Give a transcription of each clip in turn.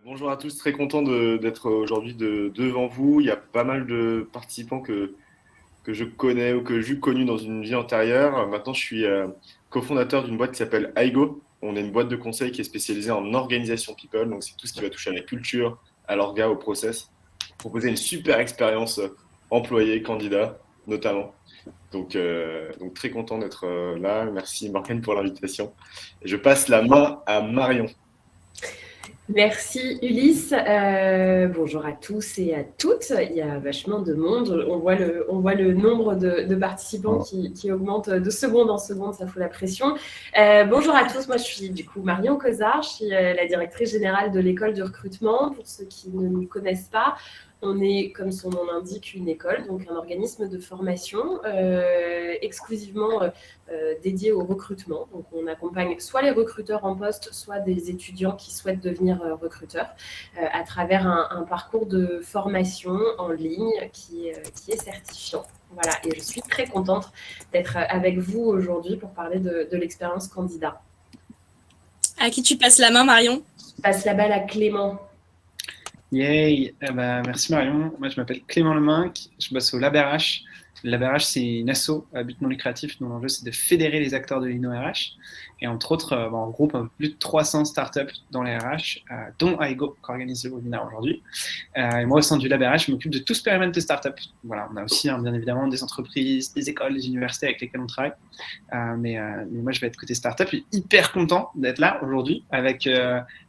Bonjour à tous, très content d'être aujourd'hui devant vous. Il y a pas mal de participants que je connais ou que j'ai connus dans une vie antérieure. Maintenant, je suis cofondateur d'une boîte qui s'appelle Aigo. On est une boîte de conseil qui est spécialisée en organisation people. Donc, c'est tout ce qui va toucher à la culture, à l'orga, au process. Proposer une super expérience employé, candidat, notamment. Donc très content d'être là. Merci Morgane pour l'invitation. Et je passe la main à Marion. Merci Ulysse. Bonjour à tous et à toutes. Il y a vachement de monde. On voit le nombre de participants qui augmente de seconde en seconde. Ça fout la pression. Bonjour à tous. Moi, je suis du coup Marion Cozard. Je suis la directrice générale de l'école de recrutement. Pour ceux qui ne nous connaissent pas, on est, comme son nom l'indique, une école, donc un organisme de formation exclusivement dédié au recrutement. Donc, on accompagne soit les recruteurs en poste, soit des étudiants qui souhaitent devenir recruteurs à travers un parcours de formation en ligne qui est certifiant. Voilà, et je suis très contente d'être avec vous aujourd'hui pour parler de l'expérience candidat. À qui tu passes la main, Marion? Je passe la balle à Clément. Yay! Merci Marion. Moi, je m'appelle Clément Leminck. Je bosse au LabRH. Le LabRH, c'est une asso à but non lucratif dont l'enjeu, c'est de fédérer les acteurs de l'InnoRH. Et entre autres, on regroupe plus de 300 startups dans les RH, dont Aigo, qui organise le webinaire aujourd'hui. Et moi, au sein du LabRH, je m'occupe de tout ce périmètre de startups. Voilà, on a aussi, bien évidemment, des entreprises, des écoles, des universités avec lesquelles on travaille. Mais moi, je vais être côté startup et hyper content d'être là aujourd'hui avec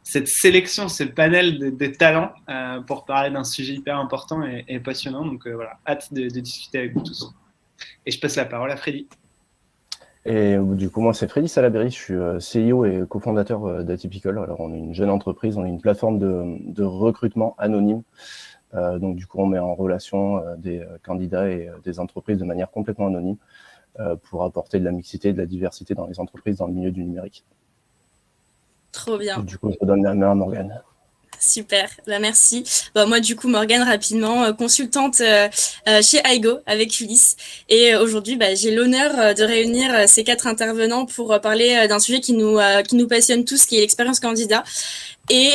cette sélection, ce panel de talents pour parler d'un sujet hyper important et passionnant. Donc voilà, hâte de discuter avec vous tous. Et je passe la parole à Freddy. Et du coup, moi, c'est Freddy Salaberry, je suis CEO et cofondateur d'Atypical. Alors, on est une jeune entreprise, on est une plateforme de recrutement anonyme. Donc, du coup, on met en relation des candidats et des entreprises de manière complètement anonyme pour apporter de la mixité et de la diversité dans les entreprises dans le milieu du numérique. Trop bien. Et du coup, je redonne la main à Morgane. Super, merci. Moi, du coup, Morgane, rapidement, consultante chez Aigo avec Ulysse. Et aujourd'hui, j'ai l'honneur de réunir ces 4 intervenants pour parler d'un sujet qui nous passionne tous, qui est l'expérience candidat. Et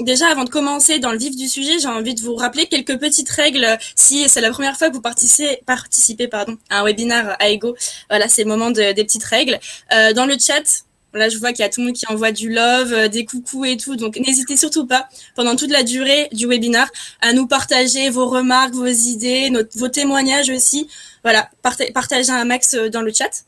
déjà, avant de commencer dans le vif du sujet, j'ai envie de vous rappeler quelques petites règles. Si c'est la première fois que vous participez à un webinaire Aigo, voilà, c'est le moment des petites règles. Dans le chat, là, je vois qu'il y a tout le monde qui envoie du love, des coucous et tout. Donc, n'hésitez surtout pas, pendant toute la durée du webinaire, à nous partager vos remarques, vos idées, vos témoignages aussi. Voilà, partagez un max dans le chat.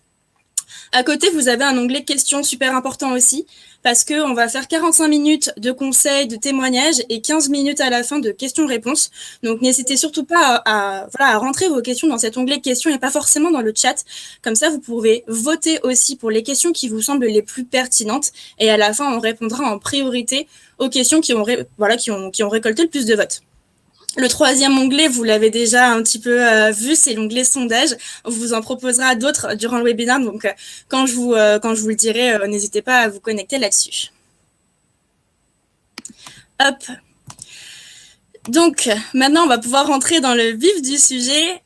À côté, vous avez un onglet questions super important aussi, parce qu'on va faire 45 minutes de conseils, de témoignages et 15 minutes à la fin de questions-réponses. Donc, n'hésitez surtout pas à rentrer vos questions dans cet onglet questions et pas forcément dans le chat. Comme ça, vous pouvez voter aussi pour les questions qui vous semblent les plus pertinentes. Et à la fin, on répondra en priorité aux questions qui ont récolté le plus de votes. Le troisième onglet, vous l'avez déjà un petit peu vu, c'est l'onglet sondage. On vous en proposera d'autres durant le webinaire. Donc, quand je vous le dirai, n'hésitez pas à vous connecter là-dessus. Hop. Donc, maintenant, on va pouvoir rentrer dans le vif du sujet.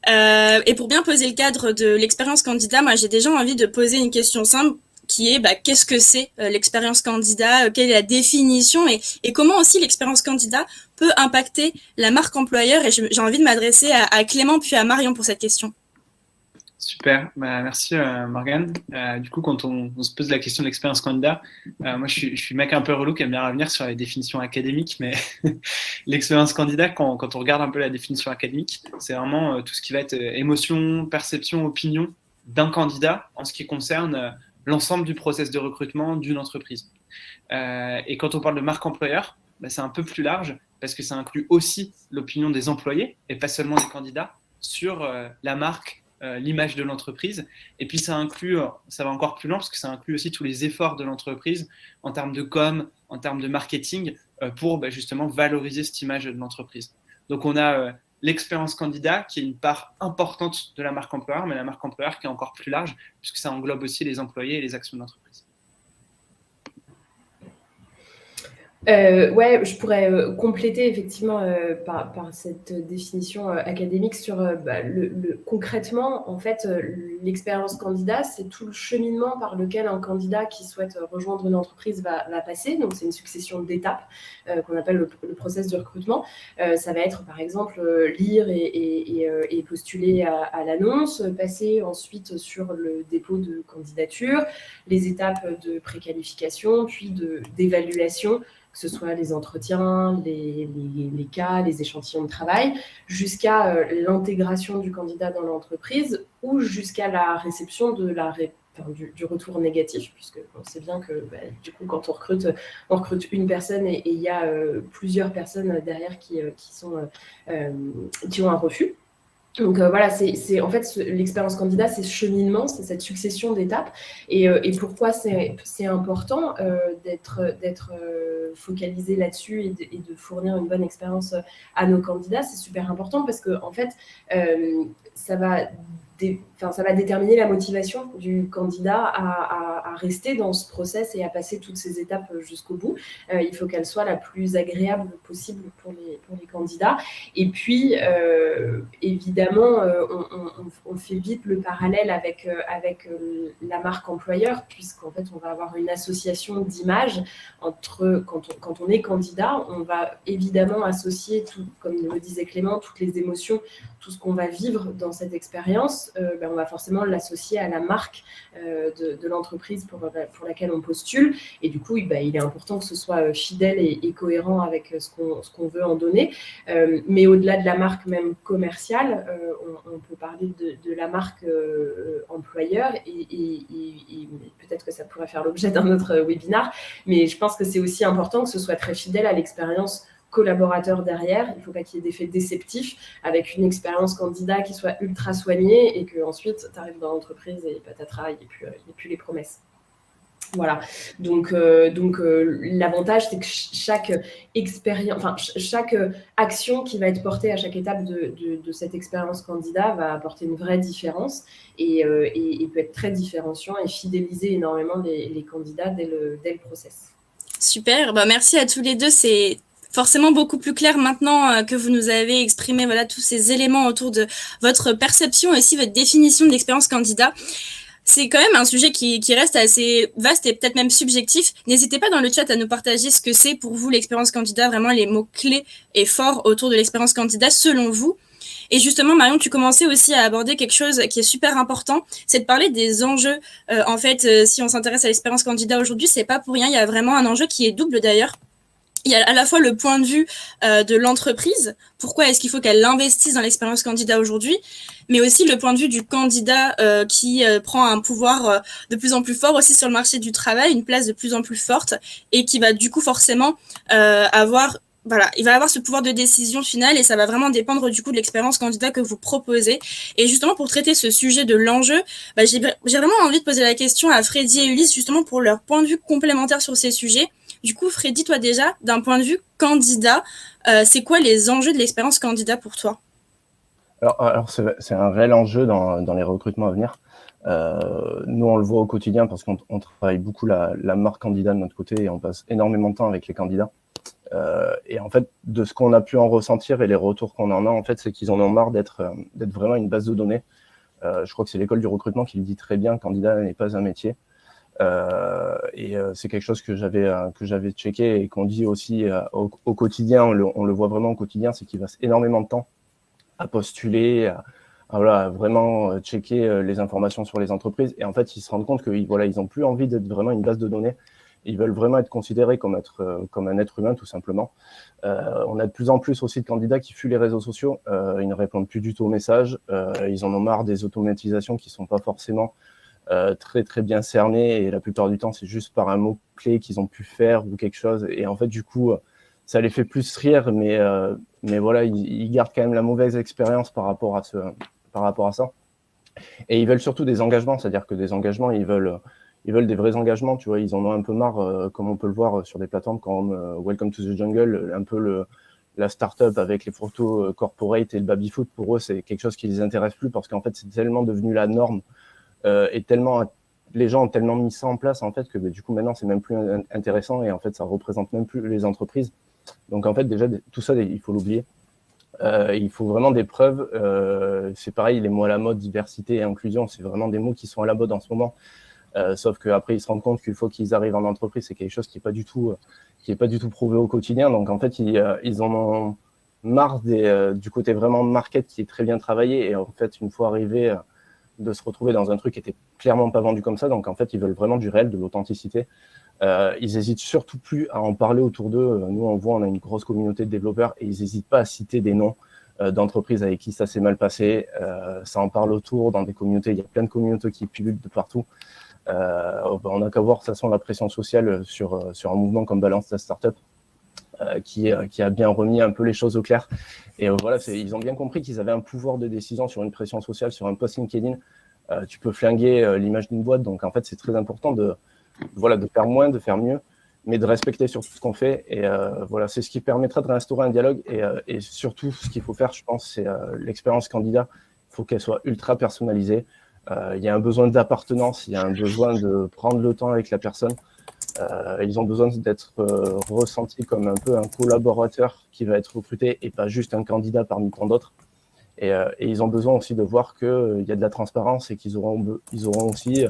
Et pour bien poser le cadre de l'expérience candidat, moi, j'ai déjà envie de poser une question simple qui est qu'est-ce que c'est l'expérience candidat, quelle est la définition et comment aussi l'expérience candidat peut impacter la marque employeur. Et j'ai envie de m'adresser à Clément puis à Marion pour cette question. Super, merci Morgane. Du coup, quand on se pose la question de l'expérience candidat, moi je suis mec un peu relou qui aime bien revenir sur les définitions académiques, mais l'expérience candidat, quand on regarde un peu la définition académique, c'est vraiment tout ce qui va être émotion, perception, opinion d'un candidat en ce qui concerne l'ensemble du process de recrutement d'une entreprise. Et quand on parle de marque employeur, c'est un peu plus large parce que ça inclut aussi l'opinion des employés et pas seulement des candidats sur la marque, l'image de l'entreprise. Et puis ça va encore plus loin parce que ça inclut aussi tous les efforts de l'entreprise en termes de com, en termes de marketing pour justement valoriser cette image de l'entreprise. Donc on a l'expérience candidat qui est une part importante de la marque employeur, mais la marque employeur qui est encore plus large puisque ça englobe aussi les employés et les actions de l'entreprise. Ouais, je pourrais compléter effectivement par cette définition académique sur concrètement, en fait, l'expérience candidat, c'est tout le cheminement par lequel un candidat qui souhaite rejoindre une entreprise va passer. Donc, c'est une succession d'étapes qu'on appelle le process de recrutement. Ça va être, par exemple, lire et postuler à l'annonce, passer ensuite sur le dépôt de candidature, les étapes de préqualification, puis d'évaluation, que ce soit les entretiens, les cas, les échantillons de travail, jusqu'à l'intégration du candidat dans l'entreprise ou jusqu'à la réception du retour négatif, puisque on sait bien que du coup, quand on recrute une personne et il y a plusieurs personnes derrière qui ont un refus. Donc voilà, c'est en fait l'expérience candidat, c'est ce cheminement, c'est cette succession d'étapes. Et pourquoi c'est important d'être focalisé là-dessus et de fournir une bonne expérience à nos candidats, c'est super important parce que en fait, ça va déterminer la motivation du candidat à rester dans ce process et à passer toutes ces étapes jusqu'au bout. Il faut qu'elle soit la plus agréable possible pour les candidats. Et puis, évidemment, on fait vite le parallèle avec la marque employeur, puisqu'en fait, on va avoir une association d'images entre, quand on est candidat, on va évidemment associer, comme le disait Clément, toutes les émotions, tout ce qu'on va vivre dans cette expérience, on va forcément l'associer à la marque de l'entreprise pour laquelle on postule. Et du coup, il est important que ce soit fidèle et cohérent avec ce qu'on veut en donner. Mais au-delà de la marque même commerciale, on peut parler de la marque employeur et peut-être que ça pourrait faire l'objet d'un autre webinaire, mais je pense que c'est aussi important que ce soit très fidèle à l'expérience collaborateur derrière. Il ne faut pas qu'il y ait d'effet déceptif avec une expérience candidat qui soit ultra soignée et qu'ensuite tu arrives dans l'entreprise et patatras, il n'y a plus les promesses. Voilà, donc l'avantage, c'est que chaque expérience, chaque action qui va être portée à chaque étape de cette expérience candidat va apporter une vraie différence et peut être très différenciant et fidéliser énormément les candidats dès le process. Super, merci à tous les deux, c'est forcément beaucoup plus clair maintenant que vous nous avez exprimé tous ces éléments autour de votre perception et aussi votre définition de l'expérience candidat. C'est quand même un sujet qui reste assez vaste et peut-être même subjectif. N'hésitez pas dans le chat à nous partager ce que c'est pour vous l'expérience candidat, vraiment les mots-clés et forts autour de l'expérience candidat selon vous. Et justement, Marion, tu commençais aussi à aborder quelque chose qui est super important, c'est de parler des enjeux. En fait, si on s'intéresse à l'expérience candidat aujourd'hui, c'est pas pour rien, il y a vraiment un enjeu qui est double d'ailleurs. Il y a à la fois le point de vue de l'entreprise, pourquoi est-ce qu'il faut qu'elle investisse dans l'expérience candidat aujourd'hui, mais aussi le point de vue du candidat qui prend un pouvoir de plus en plus fort aussi sur le marché du travail, une place de plus en plus forte, et qui va du coup forcément avoir... Voilà, il va avoir ce pouvoir de décision finale et ça va vraiment dépendre du coup de l'expérience candidat que vous proposez. Et justement, pour traiter ce sujet de l'enjeu, j'ai vraiment envie de poser la question à Freddy et Ulysse justement pour leur point de vue complémentaire sur ces sujets. Du coup, Freddy, toi déjà, d'un point de vue candidat, c'est quoi les enjeux de l'expérience candidat pour toi ? Alors c'est un réel enjeu dans les recrutements à venir. Nous, on le voit au quotidien parce qu'on travaille beaucoup la marque candidat de notre côté et on passe énormément de temps avec les candidats. Et en fait, de ce qu'on a pu en ressentir et les retours qu'on en a, en fait, c'est qu'ils en ont marre d'être vraiment une base de données. Je crois que c'est l'école du recrutement qui le dit très bien, candidat n'est pas un métier. C'est quelque chose que j'avais checké et qu'on dit aussi au quotidien, on le voit vraiment au quotidien, c'est qu'il passe énormément de temps à postuler, à vraiment checker les informations sur les entreprises. Et en fait, ils se rendent compte qu'ils n'ont plus envie d'être vraiment une base de données. Ils veulent vraiment être considérés comme un être humain, tout simplement. On a de plus en plus aussi de candidats qui fuient les réseaux sociaux. Ils ne répondent plus du tout aux messages. Ils en ont marre des automatisations qui ne sont pas forcément très, très bien cernées. Et la plupart du temps, c'est juste par un mot-clé qu'ils ont pu faire ou quelque chose. Et en fait, du coup, ça les fait plus rire. Mais voilà, ils gardent quand même la mauvaise expérience par rapport à ça. Et ils veulent surtout des engagements. C'est-à-dire que des engagements, ils veulent des vrais engagements, tu vois, ils en ont un peu marre, comme on peut le voir sur des plateformes comme Welcome to the Jungle, un peu la start-up avec les photos corporate et le baby-foot. Pour eux, c'est quelque chose qui les intéresse plus parce qu'en fait, c'est tellement devenu la norme et tellement les gens ont tellement mis ça en place en fait que du coup maintenant c'est même plus intéressant et en fait ça représente même plus les entreprises. Donc en fait déjà tout ça il faut l'oublier. Il faut vraiment des preuves. C'est pareil, les mots à la mode, diversité et inclusion, c'est vraiment des mots qui sont à la mode en ce moment. Sauf qu'après ils se rendent compte qu'il faut qu'ils arrivent en entreprise, c'est quelque chose qui est pas du tout prouvé au quotidien. Donc en fait ils en ont marre du côté vraiment market qui est très bien travaillé et en fait une fois arrivé de se retrouver dans un truc qui était clairement pas vendu comme ça. Donc en fait ils veulent vraiment du réel, de l'authenticité. Ils hésitent surtout plus à en parler autour d'eux. Nous on voit, on a une grosse communauté de développeurs et ils hésitent pas à citer des noms d'entreprises avec qui ça s'est mal passé. Ça en parle autour dans des communautés, il y a plein de communautés qui pullulent de partout. On n'a qu'à voir de toute façon la pression sociale sur un mouvement comme Balance la Startup qui a bien remis un peu les choses au clair. Et voilà, ils ont bien compris qu'ils avaient un pouvoir de décision sur une pression sociale, sur un post LinkedIn. Tu peux flinguer l'image d'une boîte. Donc en fait, c'est très important de faire moins, de faire mieux, mais de respecter sur tout ce qu'on fait. Et voilà, c'est ce qui permettra de réinstaurer un dialogue. Et surtout, ce qu'il faut faire, je pense, c'est l'expérience candidat. Il faut qu'elle soit ultra personnalisée. Il y a un besoin d'appartenance, il y a un besoin de prendre le temps avec la personne. Ils ont besoin d'être ressentis comme un peu un collaborateur qui va être recruté et pas juste un candidat parmi tant d'autres. Et ils ont besoin aussi de voir qu'il y a de la transparence et qu'ils auront aussi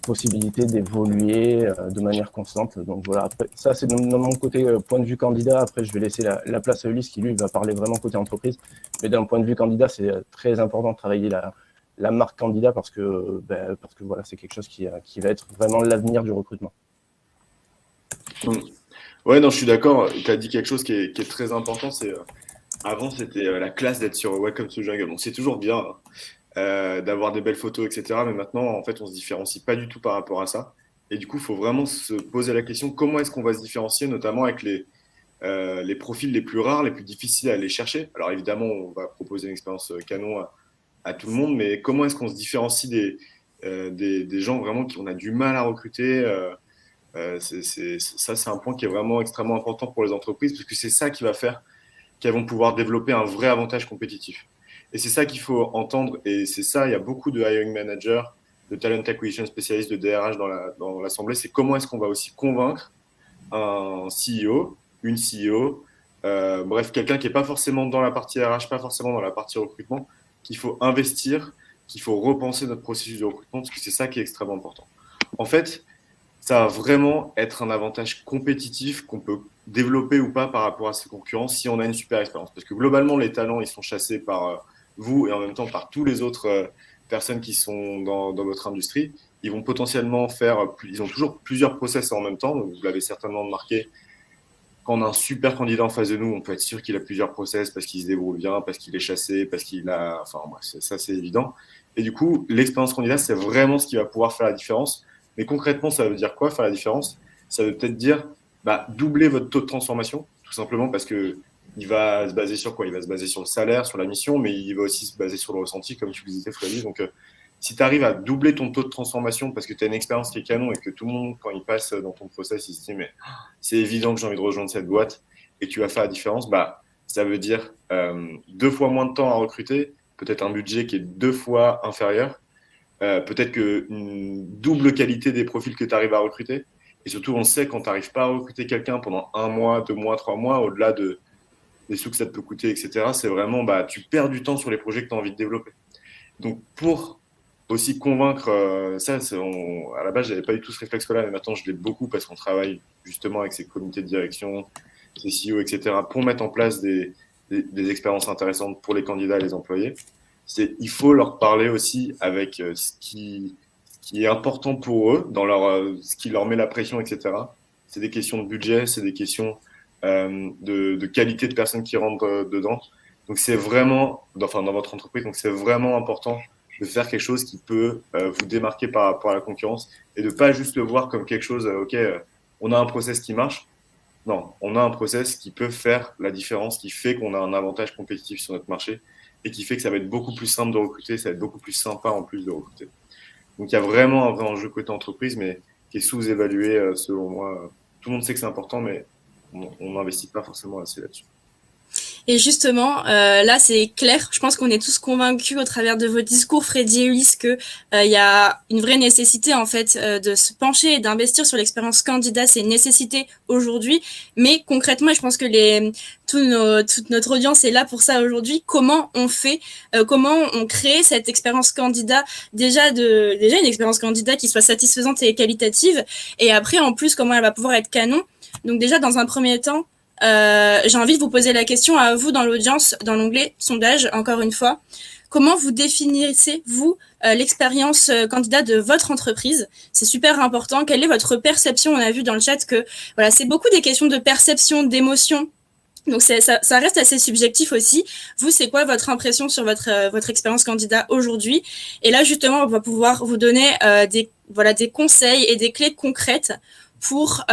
possibilité d'évoluer de manière constante. Donc voilà, après, ça c'est de mon côté point de vue candidat. Après, je vais laisser la place à Ulysse qui lui va parler vraiment côté entreprise. Mais d'un point de vue candidat, c'est très important de travailler la marque candidat parce que voilà, c'est quelque chose qui va être vraiment l'avenir du recrutement. Ouais, non, je suis d'accord. Tu as dit quelque chose qui est très important. C'est avant, c'était la classe d'être sur Welcome to the Jungle. Donc, c'est toujours bien d'avoir des belles photos, etc. Mais maintenant, en fait, on se différencie pas du tout par rapport à ça. Et du coup, il faut vraiment se poser la question comment est-ce qu'on va se différencier, notamment avec les profils les plus rares, les plus difficiles à aller chercher. Alors, évidemment, on va proposer une expérience canon à tout le monde, mais comment est-ce qu'on se différencie des gens vraiment qu'on a du mal à recruter ça, c'est un point qui est vraiment extrêmement important pour les entreprises parce que c'est ça qui va faire qu'elles vont pouvoir développer un vrai avantage compétitif. Et c'est ça qu'il faut entendre. Et c'est ça, il y a beaucoup de hiring managers, de talent acquisition spécialistes, de DRH dans l'assemblée. C'est comment est-ce qu'on va aussi convaincre un CEO, une CEO, bref, quelqu'un qui n'est pas forcément dans la partie RH, pas forcément dans la partie recrutement, qu'il faut investir, qu'il faut repenser notre processus de recrutement parce que c'est ça qui est extrêmement important. En fait, ça va vraiment être un avantage compétitif qu'on peut développer ou pas par rapport à ses concurrents si on a une super expérience. Parce que globalement, les talents, ils sont chassés par vous et en même temps par tous les autres personnes qui sont dans votre industrie. Ils vont potentiellement ils ont toujours plusieurs process en même temps. Donc vous l'avez certainement remarqué. Quand on a un super candidat en face de nous, on peut être sûr qu'il a plusieurs process parce qu'il se débrouille bien, parce qu'il est chassé, parce qu'il a... Enfin, bref, ça, c'est évident. Et du coup, l'expérience candidat, c'est vraiment ce qui va pouvoir faire la différence. Mais concrètement, ça veut dire quoi, faire la différence? Ça veut peut-être dire doubler votre taux de transformation, tout simplement parce que il va se baser sur quoi? Il va se baser sur le salaire, sur la mission, mais il va aussi se baser sur le ressenti, comme tu le disais, Freddy. Donc, si tu arrives à doubler ton taux de transformation parce que tu as une expérience qui est canon et que tout le monde, quand il passe dans ton process, il se dit mais c'est évident que j'ai envie de rejoindre cette boîte et que tu vas faire la différence, ça veut dire 2 fois moins de temps à recruter, peut-être un budget qui est 2 fois inférieur, peut-être qu'une double qualité des profils que tu arrives à recruter. Et surtout, on sait quand tu n'arrives pas à recruter quelqu'un pendant 1 mois, 2 mois, 3 mois, au-delà des sous que ça peut coûter, etc., c'est vraiment, tu perds du temps sur les projets que tu as envie de développer. Donc, pour aussi convaincre, à la base, je n'avais pas eu tout ce réflexe-là, mais maintenant, je l'ai beaucoup parce qu'on travaille justement avec ces comités de direction, ces CEO, etc., pour mettre en place des expériences intéressantes pour les candidats et les employés. Il faut leur parler aussi avec ce qui est important pour eux, ce qui leur met la pression, etc. C'est des questions de budget, c'est des questions de qualité de personnes qui rentrent dedans. Donc, c'est vraiment, dans votre entreprise, donc c'est vraiment important de faire quelque chose qui peut vous démarquer par rapport à la concurrence et de ne pas juste le voir comme quelque chose, on a un process qui marche. Non, on a un process qui peut faire la différence, qui fait qu'on a un avantage compétitif sur notre marché et qui fait que ça va être beaucoup plus simple de recruter, ça va être beaucoup plus sympa en plus de recruter. Donc, il y a vraiment un vrai enjeu côté entreprise, mais qui est sous-évalué selon moi. Tout le monde sait que c'est important, mais on n'investit pas forcément assez là-dessus. Et justement, là, c'est clair. Je pense qu'on est tous convaincus au travers de vos discours, Freddy et Ulysse, que il y a une vraie nécessité en fait de se pencher et d'investir sur l'expérience candidat. C'est une nécessité aujourd'hui, mais concrètement, et je pense que toute notre audience est là pour ça aujourd'hui. Comment on fait, comment on crée cette expérience candidat déjà une expérience candidat qui soit satisfaisante et qualitative, et après en plus comment elle va pouvoir être canon. Donc déjà dans un premier temps. J'ai envie de vous poser la question à vous dans l'audience, dans l'onglet sondage, encore une fois. Comment vous définissez-vous l'expérience candidat de votre entreprise? C'est super important. Quelle est votre perception? On a vu dans le chat que voilà, c'est beaucoup des questions de perception, d'émotion. Donc ça reste assez subjectif aussi. Vous, c'est quoi votre impression sur votre expérience candidat aujourd'hui? Et là, justement, on va pouvoir vous donner des conseils et des clés concrètes pour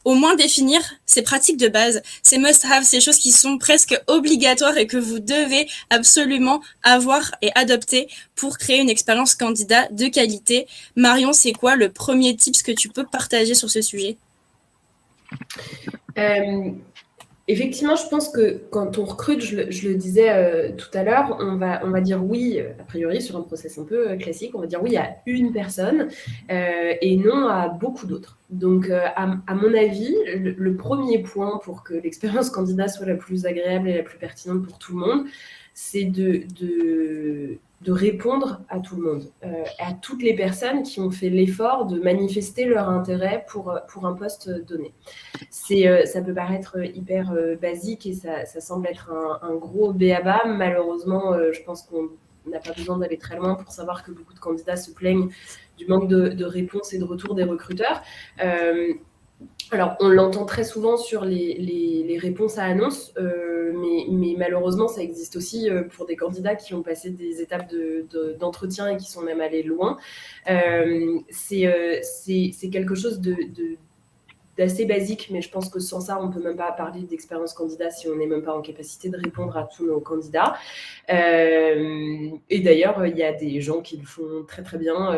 au moins définir ces pratiques de base, ces must-have, ces choses qui sont presque obligatoires et que vous devez absolument avoir et adopter pour créer une expérience candidat de qualité. Marion, c'est quoi le premier tips que tu peux partager sur ce sujet? Effectivement, je pense que quand on recrute, je le disais tout à l'heure, on va dire oui, a priori, sur un process un peu classique, on va dire oui à une personne et non à beaucoup d'autres. Donc, à mon avis, le premier point pour que l'expérience candidat soit la plus agréable et la plus pertinente pour tout le monde, c'est de répondre à tout le monde, à toutes les personnes qui ont fait l'effort de manifester leur intérêt pour un poste donné. Ça peut paraître hyper basique et ça semble être un gros b.a.-ba. Malheureusement, je pense qu'on n'a pas besoin d'aller très loin pour savoir que beaucoup de candidats se plaignent du manque de réponses et de retour des recruteurs. Alors, on l'entend très souvent sur les réponses à annonces, mais malheureusement, ça existe aussi pour des candidats qui ont passé des étapes d'entretien et qui sont même allés loin. C'est quelque chose d'assez basique, mais je pense que sans ça, on ne peut même pas parler d'expérience candidat si on n'est même pas en capacité de répondre à tous nos candidats. Et d'ailleurs, il y a des gens qui le font très très bien,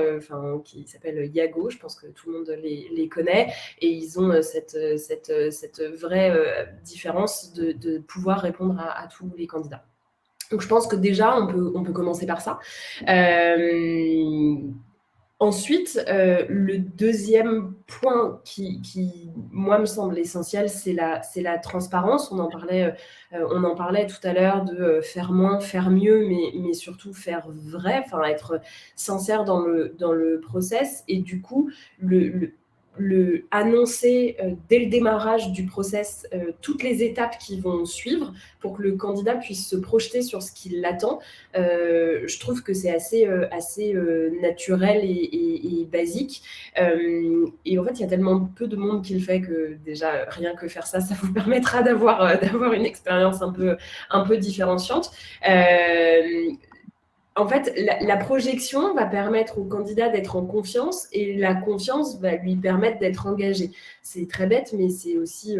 qui s'appellent Yago, je pense que tout le monde les connaît, et ils ont cette vraie différence de pouvoir répondre à tous les candidats. Donc je pense que déjà, on peut commencer par ça. Ensuite, le deuxième point qui, moi, me semble essentiel, c'est la transparence. On en parlait tout à l'heure de faire moins, faire mieux, mais surtout faire vrai, être sincère dans le process. Et du coup, le annoncer dès le démarrage du process toutes les étapes qui vont suivre pour que le candidat puisse se projeter sur ce qui l'attend. Je trouve que c'est assez naturel et basique. Et en fait, il y a tellement peu de monde qui le fait que déjà, rien que faire ça vous permettra d'avoir une expérience un peu différenciante. En fait, la projection va permettre au candidat d'être en confiance et la confiance va lui permettre d'être engagé. C'est très bête, mais c'est aussi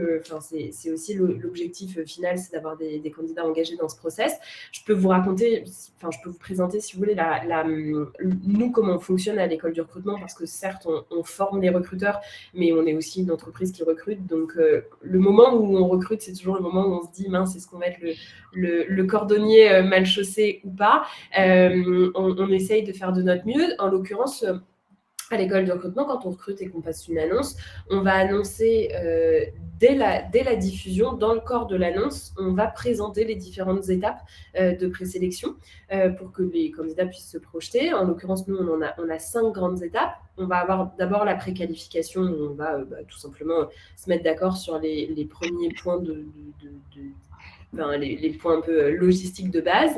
l'objectif final, c'est d'avoir des candidats engagés dans ce process. Je peux vous présenter, si vous voulez, nous, comment on fonctionne à l'école du recrutement, parce que certes, on forme les recruteurs, mais on est aussi une entreprise qui recrute. Donc, le moment où on recrute, c'est toujours le moment où on se dit, mince, est-ce qu'on va être le cordonnier mal chaussé ou pas? On essaye de faire de notre mieux. En l'occurrence, à l'école de recrutement, quand on recrute et qu'on passe une annonce, on va annoncer dès la diffusion, dans le corps de l'annonce, on va présenter les différentes étapes de présélection pour que les candidats puissent se projeter. En l'occurrence, nous, on a 5 grandes étapes. On va avoir d'abord la préqualification, où on va tout simplement se mettre d'accord sur les premiers points les points un peu logistiques de base.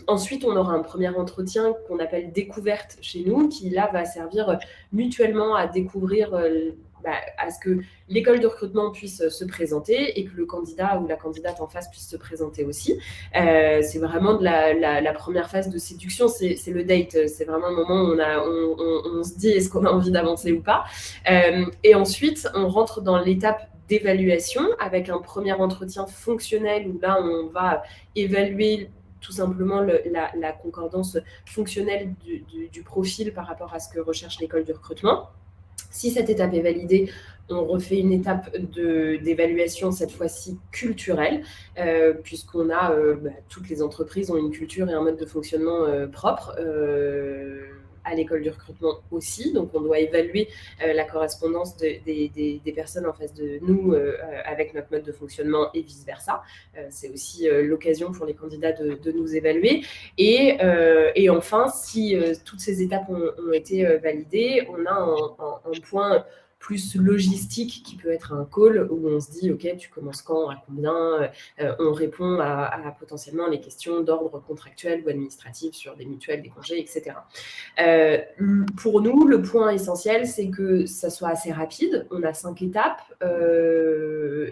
Ensuite, on aura un premier entretien qu'on appelle découverte chez nous, qui là va servir mutuellement à découvrir, à ce que l'école de recrutement puisse se présenter et que le candidat ou la candidate en face puisse se présenter aussi. C'est vraiment de la première phase de séduction, c'est le date. C'est vraiment le moment où on se dit est-ce qu'on a envie d'avancer ou pas. Et ensuite, on rentre dans l'étape d'évaluation avec un premier entretien fonctionnel où là, on va évaluer tout simplement la concordance fonctionnelle du profil par rapport à ce que recherche l'école du recrutement. Si cette étape est validée, on refait une étape d'évaluation, cette fois-ci culturelle, puisqu'on a, toutes les entreprises ont une culture et un mode de fonctionnement propre. À l'école du recrutement aussi, donc on doit évaluer la correspondance des personnes en face de nous avec notre mode de fonctionnement et vice-versa. C'est aussi l'occasion pour les candidats de nous évaluer. Et enfin, si toutes ces étapes ont été validées, on a un point plus logistique qui peut être un call où on se dit, OK, tu commences quand, à combien, on répond à potentiellement les questions d'ordre contractuel ou administratif sur des mutuelles, des congés, etc. Pour nous, le point essentiel, c'est que ça soit assez rapide. On a 5 étapes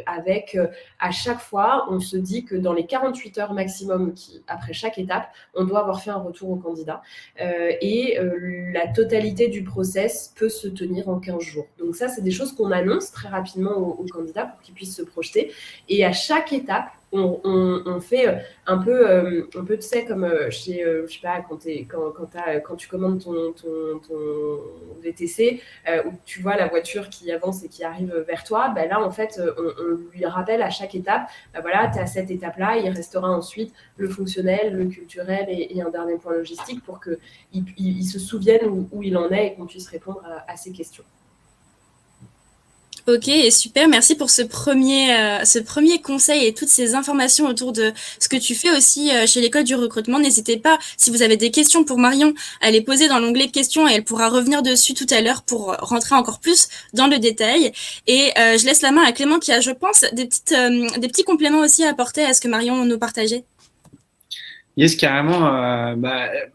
avec, à chaque fois, on se dit que dans les 48 heures maximum après chaque étape, on doit avoir fait un retour au candidat. La totalité du process peut se tenir en 15 jours. Donc ça, c'est des choses qu'on annonce très rapidement aux candidats pour qu'ils puissent se projeter. Et à chaque étape, on fait un peu, tu sais, comme chez, je sais pas, quand tu commandes ton VTC, où tu vois la voiture qui avance et qui arrive vers toi, bah là, en fait, on lui rappelle à chaque étape, bah voilà, tu es à cette étape-là, il restera ensuite le fonctionnel, le culturel et un dernier point logistique pour qu'il se souvienne où il en est et qu'on puisse répondre à ces questions. Ok, super, merci pour ce premier conseil et toutes ces informations autour de ce que tu fais aussi chez l'école du recrutement. N'hésitez pas, si vous avez des questions pour Marion, à les poser dans l'onglet questions et elle pourra revenir dessus tout à l'heure pour rentrer encore plus dans le détail. Et je laisse la main à Clément qui a, je pense, des petits compléments aussi à apporter à ce que Marion nous partageait. Yes, carrément.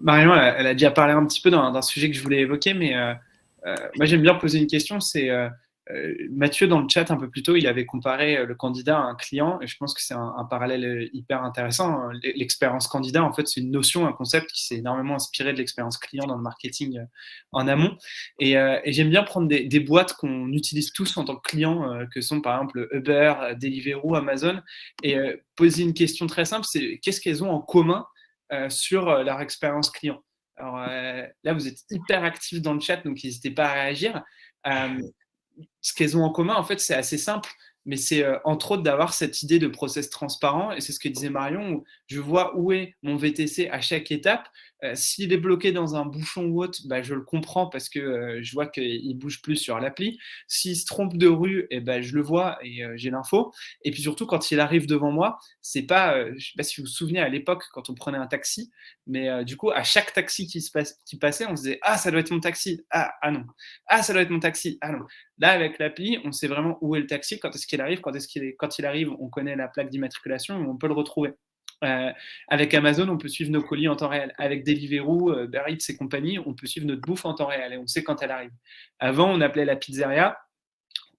Marion, elle a déjà parlé un petit peu d'un sujet que je voulais évoquer, mais moi j'aime bien poser une question. C'est Mathieu dans le chat un peu plus tôt, il avait comparé le candidat à un client, et je pense que c'est un parallèle hyper intéressant. L'expérience candidat, en fait, c'est une notion, un concept qui s'est énormément inspiré de l'expérience client dans le marketing en amont. Et j'aime bien prendre des boîtes qu'on utilise tous en tant que client, que sont par exemple Uber, Deliveroo, Amazon, et poser une question très simple, c'est qu'est-ce qu'elles ont en commun sur leur expérience client. Alors là, vous êtes hyper actifs dans le chat, donc n'hésitez pas à réagir. Ce qu'elles ont en commun, en fait, c'est assez simple, mais c'est entre autres d'avoir cette idée de process transparent, et c'est ce que disait Marion, où je vois où est mon VTC à chaque étape. S'il est bloqué dans un bouchon ou autre, bah, je le comprends parce que je vois qu'il ne bouge plus sur l'appli. S'il se trompe de rue, je le vois et j'ai l'info. Et puis surtout, quand il arrive devant moi, c'est pas, je ne sais pas si vous vous souvenez à l'époque, quand on prenait un taxi, mais du coup, à chaque taxi qui passait, on se disait « Ah, ça doit être mon taxi. Ah non. Ah, ça doit être mon taxi. Ah non. » Là, avec l'appli, on sait vraiment où est le taxi, quand est-ce qu'il arrive, quand il arrive, on connaît la plaque d'immatriculation et on peut le retrouver. Avec Amazon, on peut suivre nos colis en temps réel. Avec Deliveroo, Uber Eats et compagnie, on peut suivre notre bouffe en temps réel et on sait quand elle arrive. Avant, on appelait la pizzeria,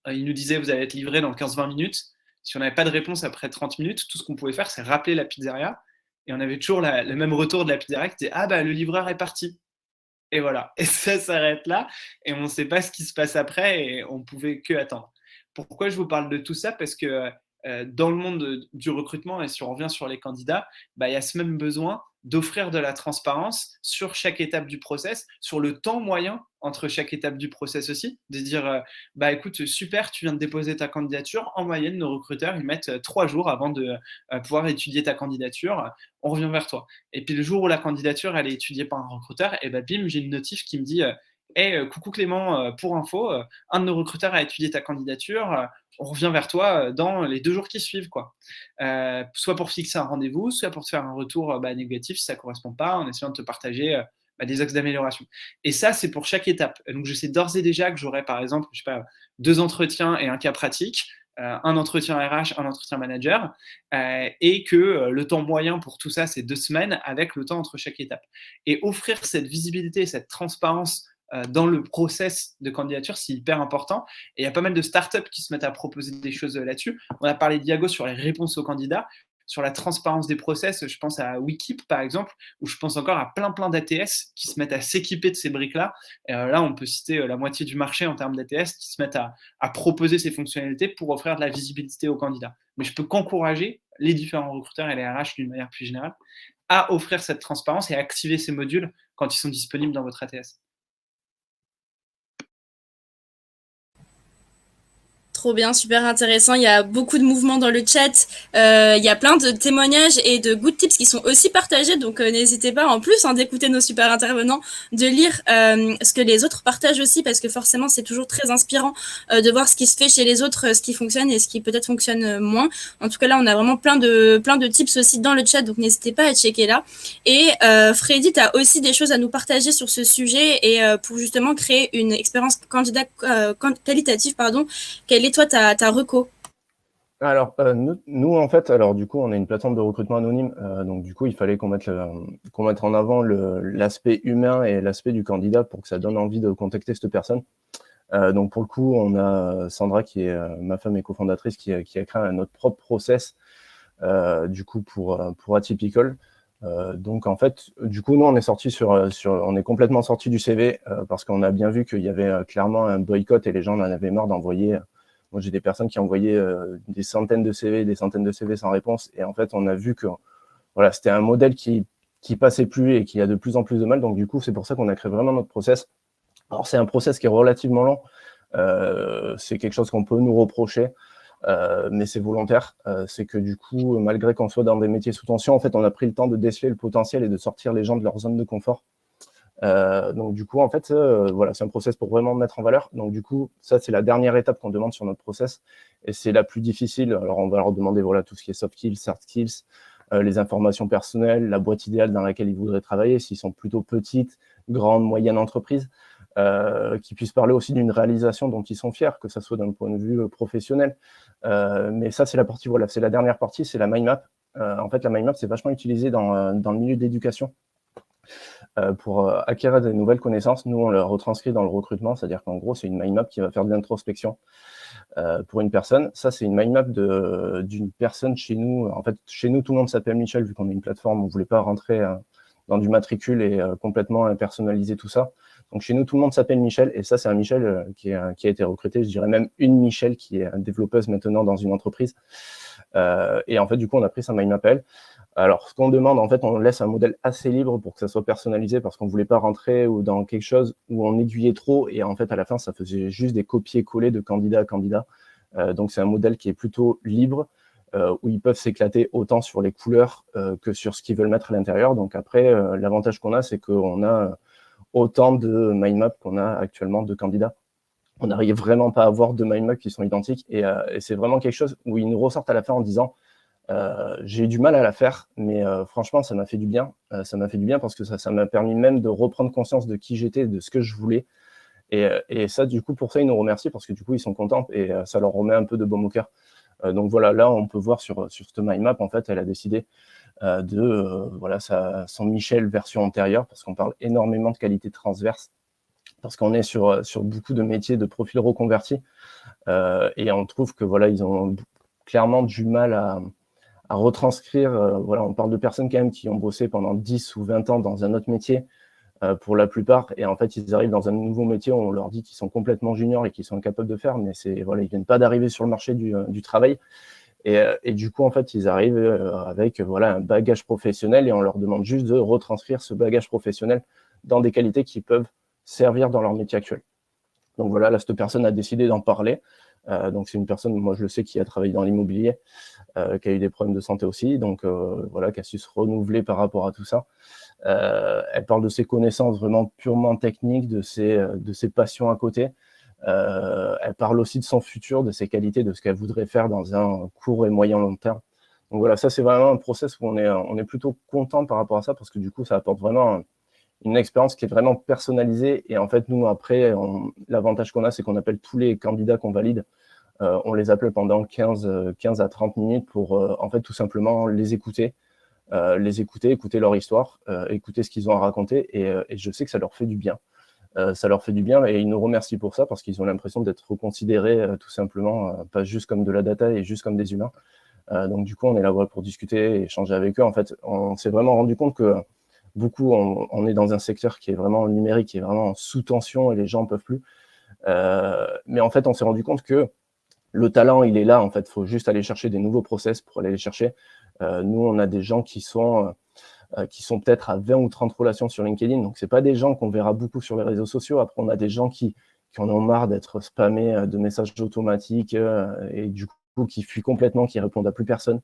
ils nous disaient vous allez être livré dans 15-20 minutes. Si on n'avait pas de réponse après 30 minutes, tout ce qu'on pouvait faire, c'est rappeler la pizzeria et on avait toujours le même retour de la pizzeria qui disait ah bah le livreur est parti. Et voilà, et ça s'arrête là, et on ne sait pas ce qui se passe après, et on ne pouvait que attendre. Pourquoi je vous parle de tout ça? Parce que dans le monde du recrutement, et si on revient sur les candidats, il y a ce même besoin d'offrir de la transparence sur chaque étape du process, sur le temps moyen entre chaque étape du process aussi, de dire écoute, super, tu viens de déposer ta candidature, en moyenne, nos recruteurs, ils mettent 3 jours avant de pouvoir étudier ta candidature, on revient vers toi. Et puis le jour où la candidature, elle est étudiée par un recruteur, et bim, j'ai une notif qui me dit hey, coucou Clément, pour info, un de nos recruteurs a étudié ta candidature, on revient vers toi dans les 2 jours qui suivent, quoi. Soit pour fixer un rendez-vous, soit pour te faire un retour négatif si ça ne correspond pas, en essayant de te partager des axes d'amélioration. Et ça, c'est pour chaque étape. Donc, je sais d'ores et déjà que j'aurai, par exemple, 2 entretiens et un cas pratique, un entretien RH, un entretien manager, et que le temps moyen pour tout ça, c'est 2 semaines avec le temps entre chaque étape. Et offrir cette visibilité, cette transparence dans le process de candidature, c'est hyper important. Et il y a pas mal de startups qui se mettent à proposer des choses là-dessus. On a parlé d'Iago sur les réponses aux candidats, sur la transparence des process. Je pense à Wikip, par exemple, ou je pense encore à plein d'ATS qui se mettent à s'équiper de ces briques-là. Et là, on peut citer la moitié du marché en termes d'ATS qui se mettent à proposer ces fonctionnalités pour offrir de la visibilité aux candidats. Mais je peux qu'encourager les différents recruteurs et les RH d'une manière plus générale à offrir cette transparence et à activer ces modules quand ils sont disponibles dans votre ATS. Trop bien, super intéressant. Il y a beaucoup de mouvements dans le chat. Il y a plein de témoignages et de good tips qui sont aussi partagés. Donc, n'hésitez pas, en plus d'écouter nos super intervenants, de lire ce que les autres partagent aussi, parce que forcément, c'est toujours très inspirant de voir ce qui se fait chez les autres, ce qui fonctionne et ce qui peut-être fonctionne moins. En tout cas, là, on a vraiment plein de tips aussi dans le chat. Donc, n'hésitez pas à checker là. Et Freddy, tu as aussi des choses à nous partager sur ce sujet et pour justement créer une expérience candidat qualitative, pardon. Quelle est toi ta reco? Alors, nous, en fait, alors du coup, on est une plateforme de recrutement anonyme, donc du coup, il fallait qu'on mette en avant l'aspect humain et l'aspect du candidat pour que ça donne envie de contacter cette personne. Donc pour le coup, on a Sandra, qui est ma femme et cofondatrice, qui a créé notre propre process, du coup, pour Atypical. Donc en fait, du coup, nous, on est complètement sorti du CV parce qu'on a bien vu qu'il y avait clairement un boycott et les gens en avaient marre d'envoyer. Moi, j'ai des personnes qui envoyaient des centaines de CV sans réponse. Et en fait, on a vu que voilà, c'était un modèle qui passait plus et qui a de plus en plus de mal. Donc, du coup, c'est pour ça qu'on a créé vraiment notre process. Alors, c'est un process qui est relativement long. C'est quelque chose qu'on peut nous reprocher, mais c'est volontaire. C'est que du coup, malgré qu'on soit dans des métiers sous tension, en fait, on a pris le temps de déceler le potentiel et de sortir les gens de leur zone de confort. Donc du coup, en fait, voilà, c'est un process pour vraiment mettre en valeur. Donc du coup, ça, c'est la dernière étape qu'on demande sur notre process. Et c'est la plus difficile. Alors, on va leur demander voilà, tout ce qui est soft skills, hard skills, les informations personnelles, la boîte idéale dans laquelle ils voudraient travailler, s'ils sont plutôt petites, grandes, moyennes entreprises, qui puissent parler aussi d'une réalisation dont ils sont fiers, que ce soit d'un point de vue professionnel. Mais ça, c'est la partie, voilà, c'est la dernière partie, c'est la mind map. En fait, la mind map, c'est vachement utilisé dans le milieu d'éducation. Pour acquérir des nouvelles connaissances. Nous, on le retranscrit dans le recrutement, c'est-à-dire qu'en gros, c'est une mind map qui va faire de l'introspection pour une personne. Ça, c'est une mind map d'une personne chez nous. En fait, chez nous, tout le monde s'appelle Michel, vu qu'on est une plateforme, on ne voulait pas rentrer dans du matricule et complètement personnaliser tout ça. Donc, chez nous, tout le monde s'appelle Michel, et ça, c'est un Michel qui a été recruté, je dirais même une Michel qui est développeuse maintenant dans une entreprise. Et en fait, du coup, on a pris sa mind map à elle. Alors, ce qu'on demande, en fait, on laisse un modèle assez libre pour que ça soit personnalisé parce qu'on ne voulait pas rentrer ou dans quelque chose où on aiguillait trop et en fait, à la fin, ça faisait juste des copier-coller de candidat à candidat. Donc, c'est un modèle qui est plutôt libre où ils peuvent s'éclater autant sur les couleurs que sur ce qu'ils veulent mettre à l'intérieur. Donc, après, l'avantage qu'on a, c'est qu'on a autant de mind maps qu'on a actuellement de candidats. On n'arrive vraiment pas à avoir deux mind maps qui sont identiques et c'est vraiment quelque chose où ils nous ressortent à la fin en disant j'ai eu du mal à la faire, mais franchement, ça m'a fait du bien. Ça m'a fait du bien parce que ça m'a permis même de reprendre conscience de qui j'étais, de ce que je voulais. Et ça, du coup, pour ça, ils nous remercient parce que du coup, ils sont contents et ça leur remet un peu de baume au cœur. Donc voilà, là, on peut voir sur cette mind map, en fait, elle a décidé voilà, son Michel version antérieure parce qu'on parle énormément de qualité transverse parce qu'on est sur beaucoup de métiers de profils reconvertis et on trouve que voilà, ils ont clairement du mal à retranscrire. Voilà, on parle de personnes quand même qui ont bossé pendant 10 ou 20 ans dans un autre métier pour la plupart, et en fait, ils arrivent dans un nouveau métier où on leur dit qu'ils sont complètement juniors et qu'ils sont incapables de faire, mais voilà, ils viennent pas d'arriver sur le marché du travail. Et du coup, en fait, ils arrivent avec voilà, un bagage professionnel et on leur demande juste de retranscrire ce bagage professionnel dans des qualités qui peuvent servir dans leur métier actuel. Donc voilà, là, cette personne a décidé d'en parler. Donc c'est une personne, moi je le sais, qui a travaillé dans l'immobilier, qui a eu des problèmes de santé aussi, donc voilà, qui a su se renouveler par rapport à tout ça. Elle parle de ses connaissances vraiment purement techniques, de ses passions à côté. Elle parle aussi de son futur, de ses qualités, de ce qu'elle voudrait faire dans un court et moyen long terme. Donc voilà, ça c'est vraiment un process où on est plutôt content par rapport à ça parce que du coup ça apporte vraiment une expérience qui est vraiment personnalisée. Et en fait, nous, après, l'avantage qu'on a, c'est qu'on appelle tous les candidats qu'on valide. On les appelle pendant 15 à 30 minutes pour, en fait, tout simplement les écouter, écouter leur histoire, écouter ce qu'ils ont à raconter. Et je sais que ça leur fait du bien. Ça leur fait du bien et ils nous remercient pour ça parce qu'ils ont l'impression d'être reconsidérés tout simplement, pas juste comme de la data et juste comme des humains. Donc, du coup, on est là voilà, pour discuter et échanger avec eux. En fait, on s'est vraiment rendu compte que beaucoup, on est dans un secteur qui est vraiment numérique, qui est vraiment sous tension et les gens ne peuvent plus. Mais en fait, on s'est rendu compte que le talent, il est là. En fait, il faut juste aller chercher des nouveaux process pour aller les chercher. Nous, on a des gens qui sont peut-être à 20 ou 30 relations sur LinkedIn. Donc, ce n'est pas des gens qu'on verra beaucoup sur les réseaux sociaux. Après, on a des gens qui en ont marre d'être spammés de messages automatiques et du coup qui fuient complètement, qui répondent à plus personne.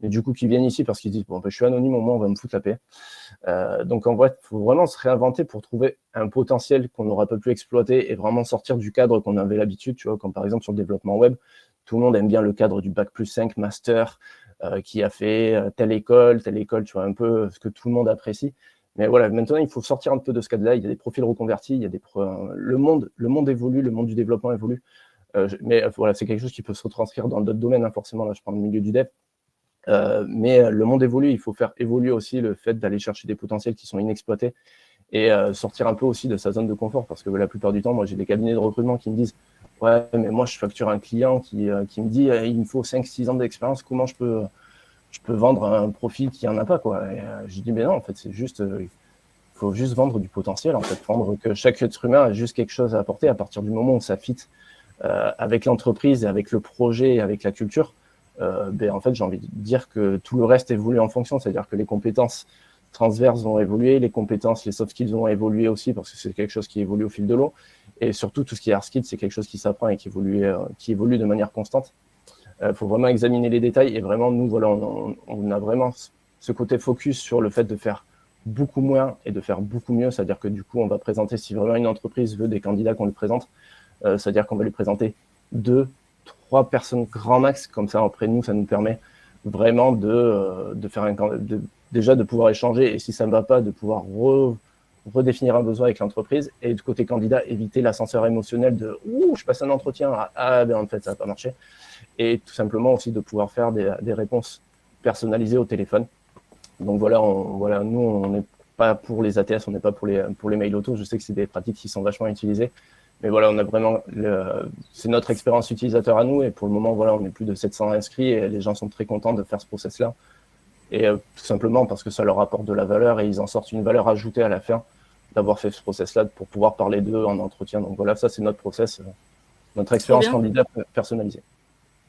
Et du coup, qui viennent ici parce qu'ils disent bon, ben, je suis anonyme, au moins on va me foutre la paix. Donc en vrai, il faut vraiment se réinventer pour trouver un potentiel qu'on n'aura pas pu exploiter et vraiment sortir du cadre qu'on avait l'habitude, tu vois, comme par exemple sur le développement web, tout le monde aime bien le cadre du bac plus 5 master qui a fait telle école, tu vois, un peu ce que tout le monde apprécie. Mais voilà, maintenant, il faut sortir un peu de ce cadre-là. Il y a des profils reconvertis, il y a le monde évolue, le monde du développement évolue. Mais voilà, c'est quelque chose qui peut se retranscrire dans d'autres domaines, hein, forcément. Là, je prends le milieu du dev. Mais le monde évolue, il faut faire évoluer aussi le fait d'aller chercher des potentiels qui sont inexploités et sortir un peu aussi de sa zone de confort, parce que la plupart du temps, moi j'ai des cabinets de recrutement qui me disent ouais, mais moi je facture un client qui me dit il me faut 5-6 ans d'expérience, comment je peux vendre un profil qui en a pas, quoi. Et je dis mais non, en fait c'est juste il faut juste vendre du potentiel, en fait, vendre que chaque être humain a juste quelque chose à apporter à partir du moment où ça fit avec l'entreprise, avec le projet, avec la culture. En fait, j'ai envie de dire que tout le reste évolue en fonction, c'est-à-dire que les compétences transverses vont évoluer, les compétences, les soft skills vont évoluer aussi parce que c'est quelque chose qui évolue au fil de l'eau. Et surtout, tout ce qui est hard skills, c'est quelque chose qui s'apprend et qui évolue de manière constante. Faut vraiment examiner les détails et vraiment, nous, voilà, on a vraiment ce côté focus sur le fait de faire beaucoup moins et de faire beaucoup mieux. C'est-à-dire que du coup, on va présenter, si vraiment une entreprise veut des candidats qu'on lui présente, c'est-à-dire qu'on va lui présenter 2-3 personnes grand max, comme ça après nous, ça nous permet vraiment de faire déjà de pouvoir échanger et si ça ne va pas, de pouvoir redéfinir un besoin avec l'entreprise et du côté candidat, éviter l'ascenseur émotionnel de « Ouh, je passe un entretien, en fait ça n'a pas marché » et tout simplement aussi de pouvoir faire des réponses personnalisées au téléphone. Donc voilà, nous on n'est pas pour les ATS, on n'est pas pour les mails auto, je sais que c'est des pratiques qui sont vachement utilisées. Mais voilà, on a vraiment c'est notre expérience utilisateur à nous et pour le moment, voilà, on est plus de 700 inscrits et les gens sont très contents de faire ce process-là. Et tout simplement parce que ça leur apporte de la valeur et ils en sortent une valeur ajoutée à la fin d'avoir fait ce process-là pour pouvoir parler d'eux en entretien. Donc voilà, ça c'est notre process, notre expérience candidat personnalisée.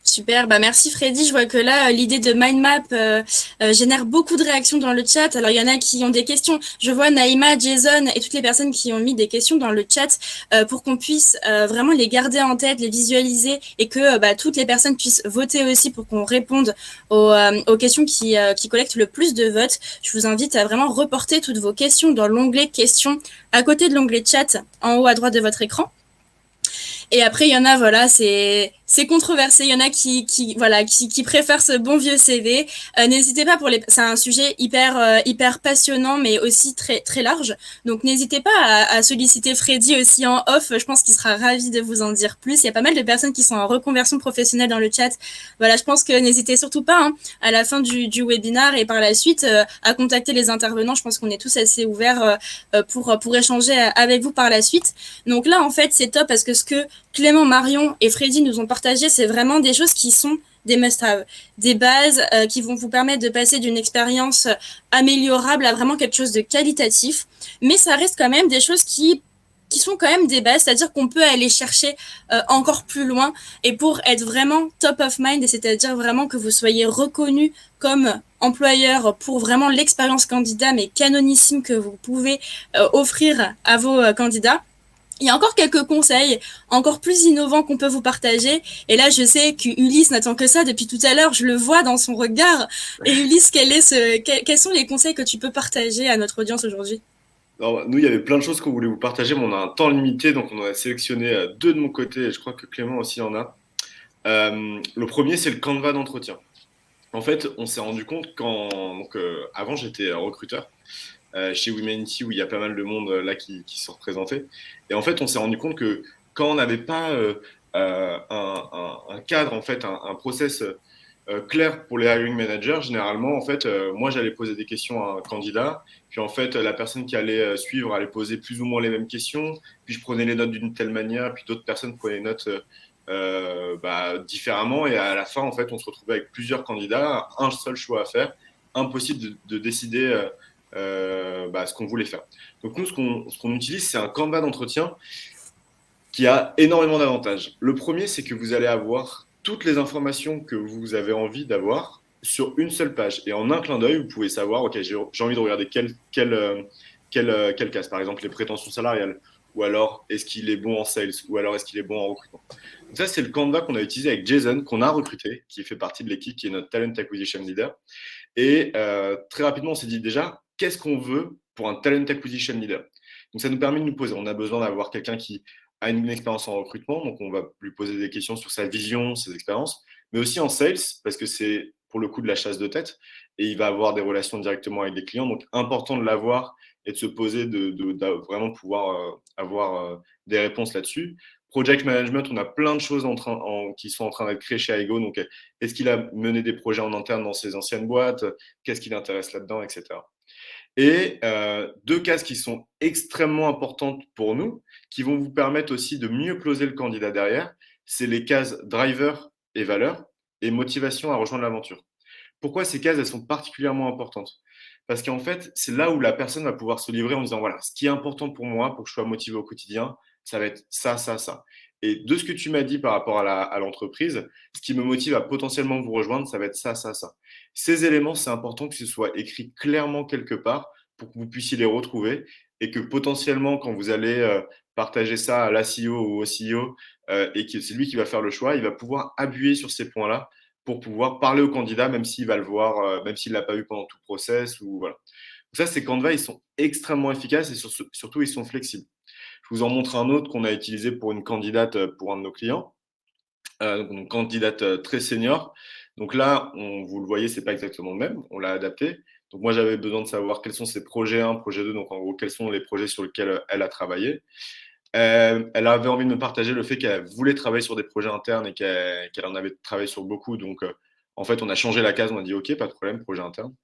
Super, merci Freddy. Je vois que là, l'idée de mind map génère beaucoup de réactions dans le chat. Alors, il y en a qui ont des questions. Je vois Naïma, Jason et toutes les personnes qui ont mis des questions dans le chat pour qu'on puisse vraiment les garder en tête, les visualiser et que toutes les personnes puissent voter aussi pour qu'on réponde aux questions qui collectent le plus de votes. Je vous invite à vraiment reporter toutes vos questions dans l'onglet questions à côté de l'onglet chat en haut à droite de votre écran. Et après, il y en a, voilà, c'est controversé. Il y en a qui préfèrent ce bon vieux CV. N'hésitez pas c'est un sujet hyper passionnant, mais aussi très, très large. Donc, n'hésitez pas à solliciter Freddy aussi en off. Je pense qu'il sera ravi de vous en dire plus. Il y a pas mal de personnes qui sont en reconversion professionnelle dans le chat. Voilà, je pense que n'hésitez surtout pas, à la fin du webinaire et par la suite, à contacter les intervenants. Je pense qu'on est tous assez ouverts pour échanger avec vous par la suite. Donc là, en fait, c'est top parce que ce que Clément, Marion et Freddy nous ont partagé, c'est vraiment des choses qui sont des must-have, des bases qui vont vous permettre de passer d'une expérience améliorable à vraiment quelque chose de qualitatif. Mais ça reste quand même des choses qui sont quand même des bases, c'est-à-dire qu'on peut aller chercher encore plus loin et pour être vraiment top of mind, et c'est-à-dire vraiment que vous soyez reconnu comme employeur pour vraiment l'expérience candidat, mais canonissime que vous pouvez offrir à vos candidats. Il y a encore quelques conseils encore plus innovants qu'on peut vous partager. Et là, je sais qu'Ulysse n'attend que ça depuis tout à l'heure. Je le vois dans son regard. Et Ulysse, quels sont les conseils que tu peux partager à notre audience aujourd'hui ? Alors, nous, il y avait plein de choses qu'on voulait vous partager, mais on a un temps limité, donc on en a sélectionné 2 de mon côté, et je crois que Clément aussi en a. Le premier, c'est le Canva d'entretien. En fait, on s'est rendu compte avant, j'étais recruteur chez Womenity, où il y a pas mal de monde là qui sont représentés. Et en fait, on s'est rendu compte que quand on n'avait pas un cadre, en fait, un process clair pour les hiring managers, généralement, en fait, moi, j'allais poser des questions à un candidat, puis en fait, la personne qui allait suivre allait poser plus ou moins les mêmes questions, puis je prenais les notes d'une telle manière, puis d'autres personnes prenaient les notes différemment, et à la fin, en fait, on se retrouvait avec plusieurs candidats, un seul choix à faire, impossible de décider ce qu'on voulait faire. Donc nous, ce qu'on utilise, c'est un Canva d'entretien qui a énormément d'avantages. Le premier, c'est que vous allez avoir toutes les informations que vous avez envie d'avoir sur une seule page. Et en un clin d'œil, vous pouvez savoir, OK, j'ai envie de regarder quelle case, par exemple les prétentions salariales, ou alors est-ce qu'il est bon en sales, ou alors est-ce qu'il est bon en recrutement. Donc ça, c'est le canevas qu'on a utilisé avec Jason, qu'on a recruté, qui fait partie de l'équipe, qui est notre Talent Acquisition Leader. Et très rapidement, on s'est dit déjà, qu'est-ce qu'on veut pour un Talent Acquisition Leader? Donc ça nous permet de nous poser, on a besoin d'avoir quelqu'un qui a une expérience en recrutement, donc on va lui poser des questions sur sa vision, ses expériences, mais aussi en sales, parce que c'est pour le coup de la chasse de tête, et il va avoir des relations directement avec des clients, donc important de l'avoir et de se poser, de vraiment pouvoir avoir des réponses là-dessus. Project management, on a plein de choses qui sont en train d'être créées chez Aigo, donc est-ce qu'il a mené des projets en interne dans ses anciennes boîtes, qu'est-ce qui l'intéresse là-dedans, etc. Et deux cases qui sont extrêmement importantes pour nous, qui vont vous permettre aussi de mieux closer le candidat derrière, c'est les cases driver et valeur et motivation à rejoindre l'aventure. Pourquoi ces cases, elles sont particulièrement importantes? Parce qu'en fait, c'est là où la personne va pouvoir se livrer en disant, voilà, ce qui est important pour moi, pour que je sois motivé au quotidien, ça va être ça, ça, ça. Et de ce que tu m'as dit par rapport à l'entreprise, ce qui me motive à potentiellement vous rejoindre, ça va être ça, ça, ça. Ces éléments, c'est important que ce soit écrit clairement quelque part pour que vous puissiez les retrouver et que potentiellement, quand vous allez partager ça à l'ACO ou au CEO et que c'est lui qui va faire le choix, il va pouvoir appuyer sur ces points-là pour pouvoir parler au candidat, même s'il va le voir, même s'il ne l'a pas vu pendant tout le process. Ou, voilà. Donc ça, ces Canva, ils sont extrêmement efficaces et surtout, ils sont flexibles. Je vous en montre un autre qu'on a utilisé pour une candidate pour un de nos clients, donc une candidate très senior. Donc là, vous le voyez, ce n'est pas exactement le même, on l'a adapté. Donc moi, j'avais besoin de savoir quels sont ses projets 1, projet 2, donc en gros, quels sont les projets sur lesquels elle a travaillé. Elle avait envie de me partager le fait qu'elle voulait travailler sur des projets internes et qu'elle en avait travaillé sur beaucoup. Donc, en fait, on a changé la case. On a dit, OK, pas de problème, projet interne.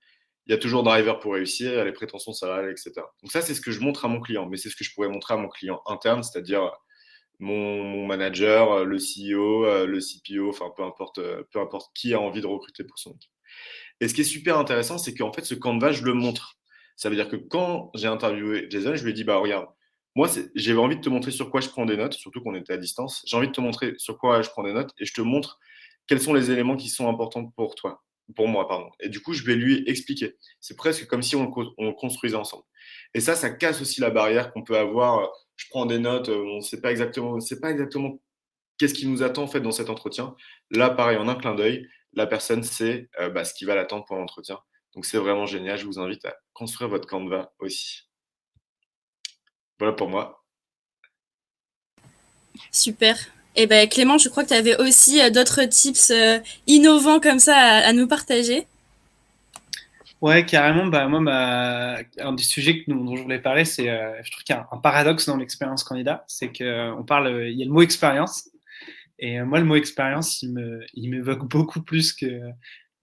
Il y a toujours driver pour réussir, les prétentions salariales, etc. Donc, ça, c'est ce que je montre à mon client. Mais c'est ce que je pourrais montrer à mon client interne, c'est-à-dire mon manager, le CEO, le CPO, enfin, peu importe qui a envie de recruter pour son équipe. Et ce qui est super intéressant, c'est qu'en fait, ce canevas, je le montre. Ça veut dire que quand j'ai interviewé Jason, je lui ai dit, bah, regarde, moi, j'ai envie de te montrer sur quoi je prends des notes, surtout qu'on était à distance. J'ai envie de te montrer sur quoi je prends des notes et je te montre quels sont les éléments qui sont importants pour toi, pour moi, pardon. Et du coup, je vais lui expliquer. C'est presque comme si on le construisait ensemble. Et ça casse aussi la barrière qu'on peut avoir. Je prends des notes, on ne sait pas exactement qu'est-ce qui nous attend en fait dans cet entretien. Là, pareil, en un clin d'œil, la personne sait ce qui va l'attendre pour l'entretien. Donc, c'est vraiment génial. Je vous invite à construire votre Canva aussi. Voilà pour moi. Super. Et ben Clément, je crois que tu avais aussi d'autres tips innovants comme ça à nous partager. Ouais, carrément. Bah, moi, un des sujets dont je voulais parler, c'est, je trouve qu'il y a un paradoxe dans l'expérience candidat, c'est qu'on parle, il y a le mot expérience, et moi, le mot expérience, il m'évoque beaucoup plus que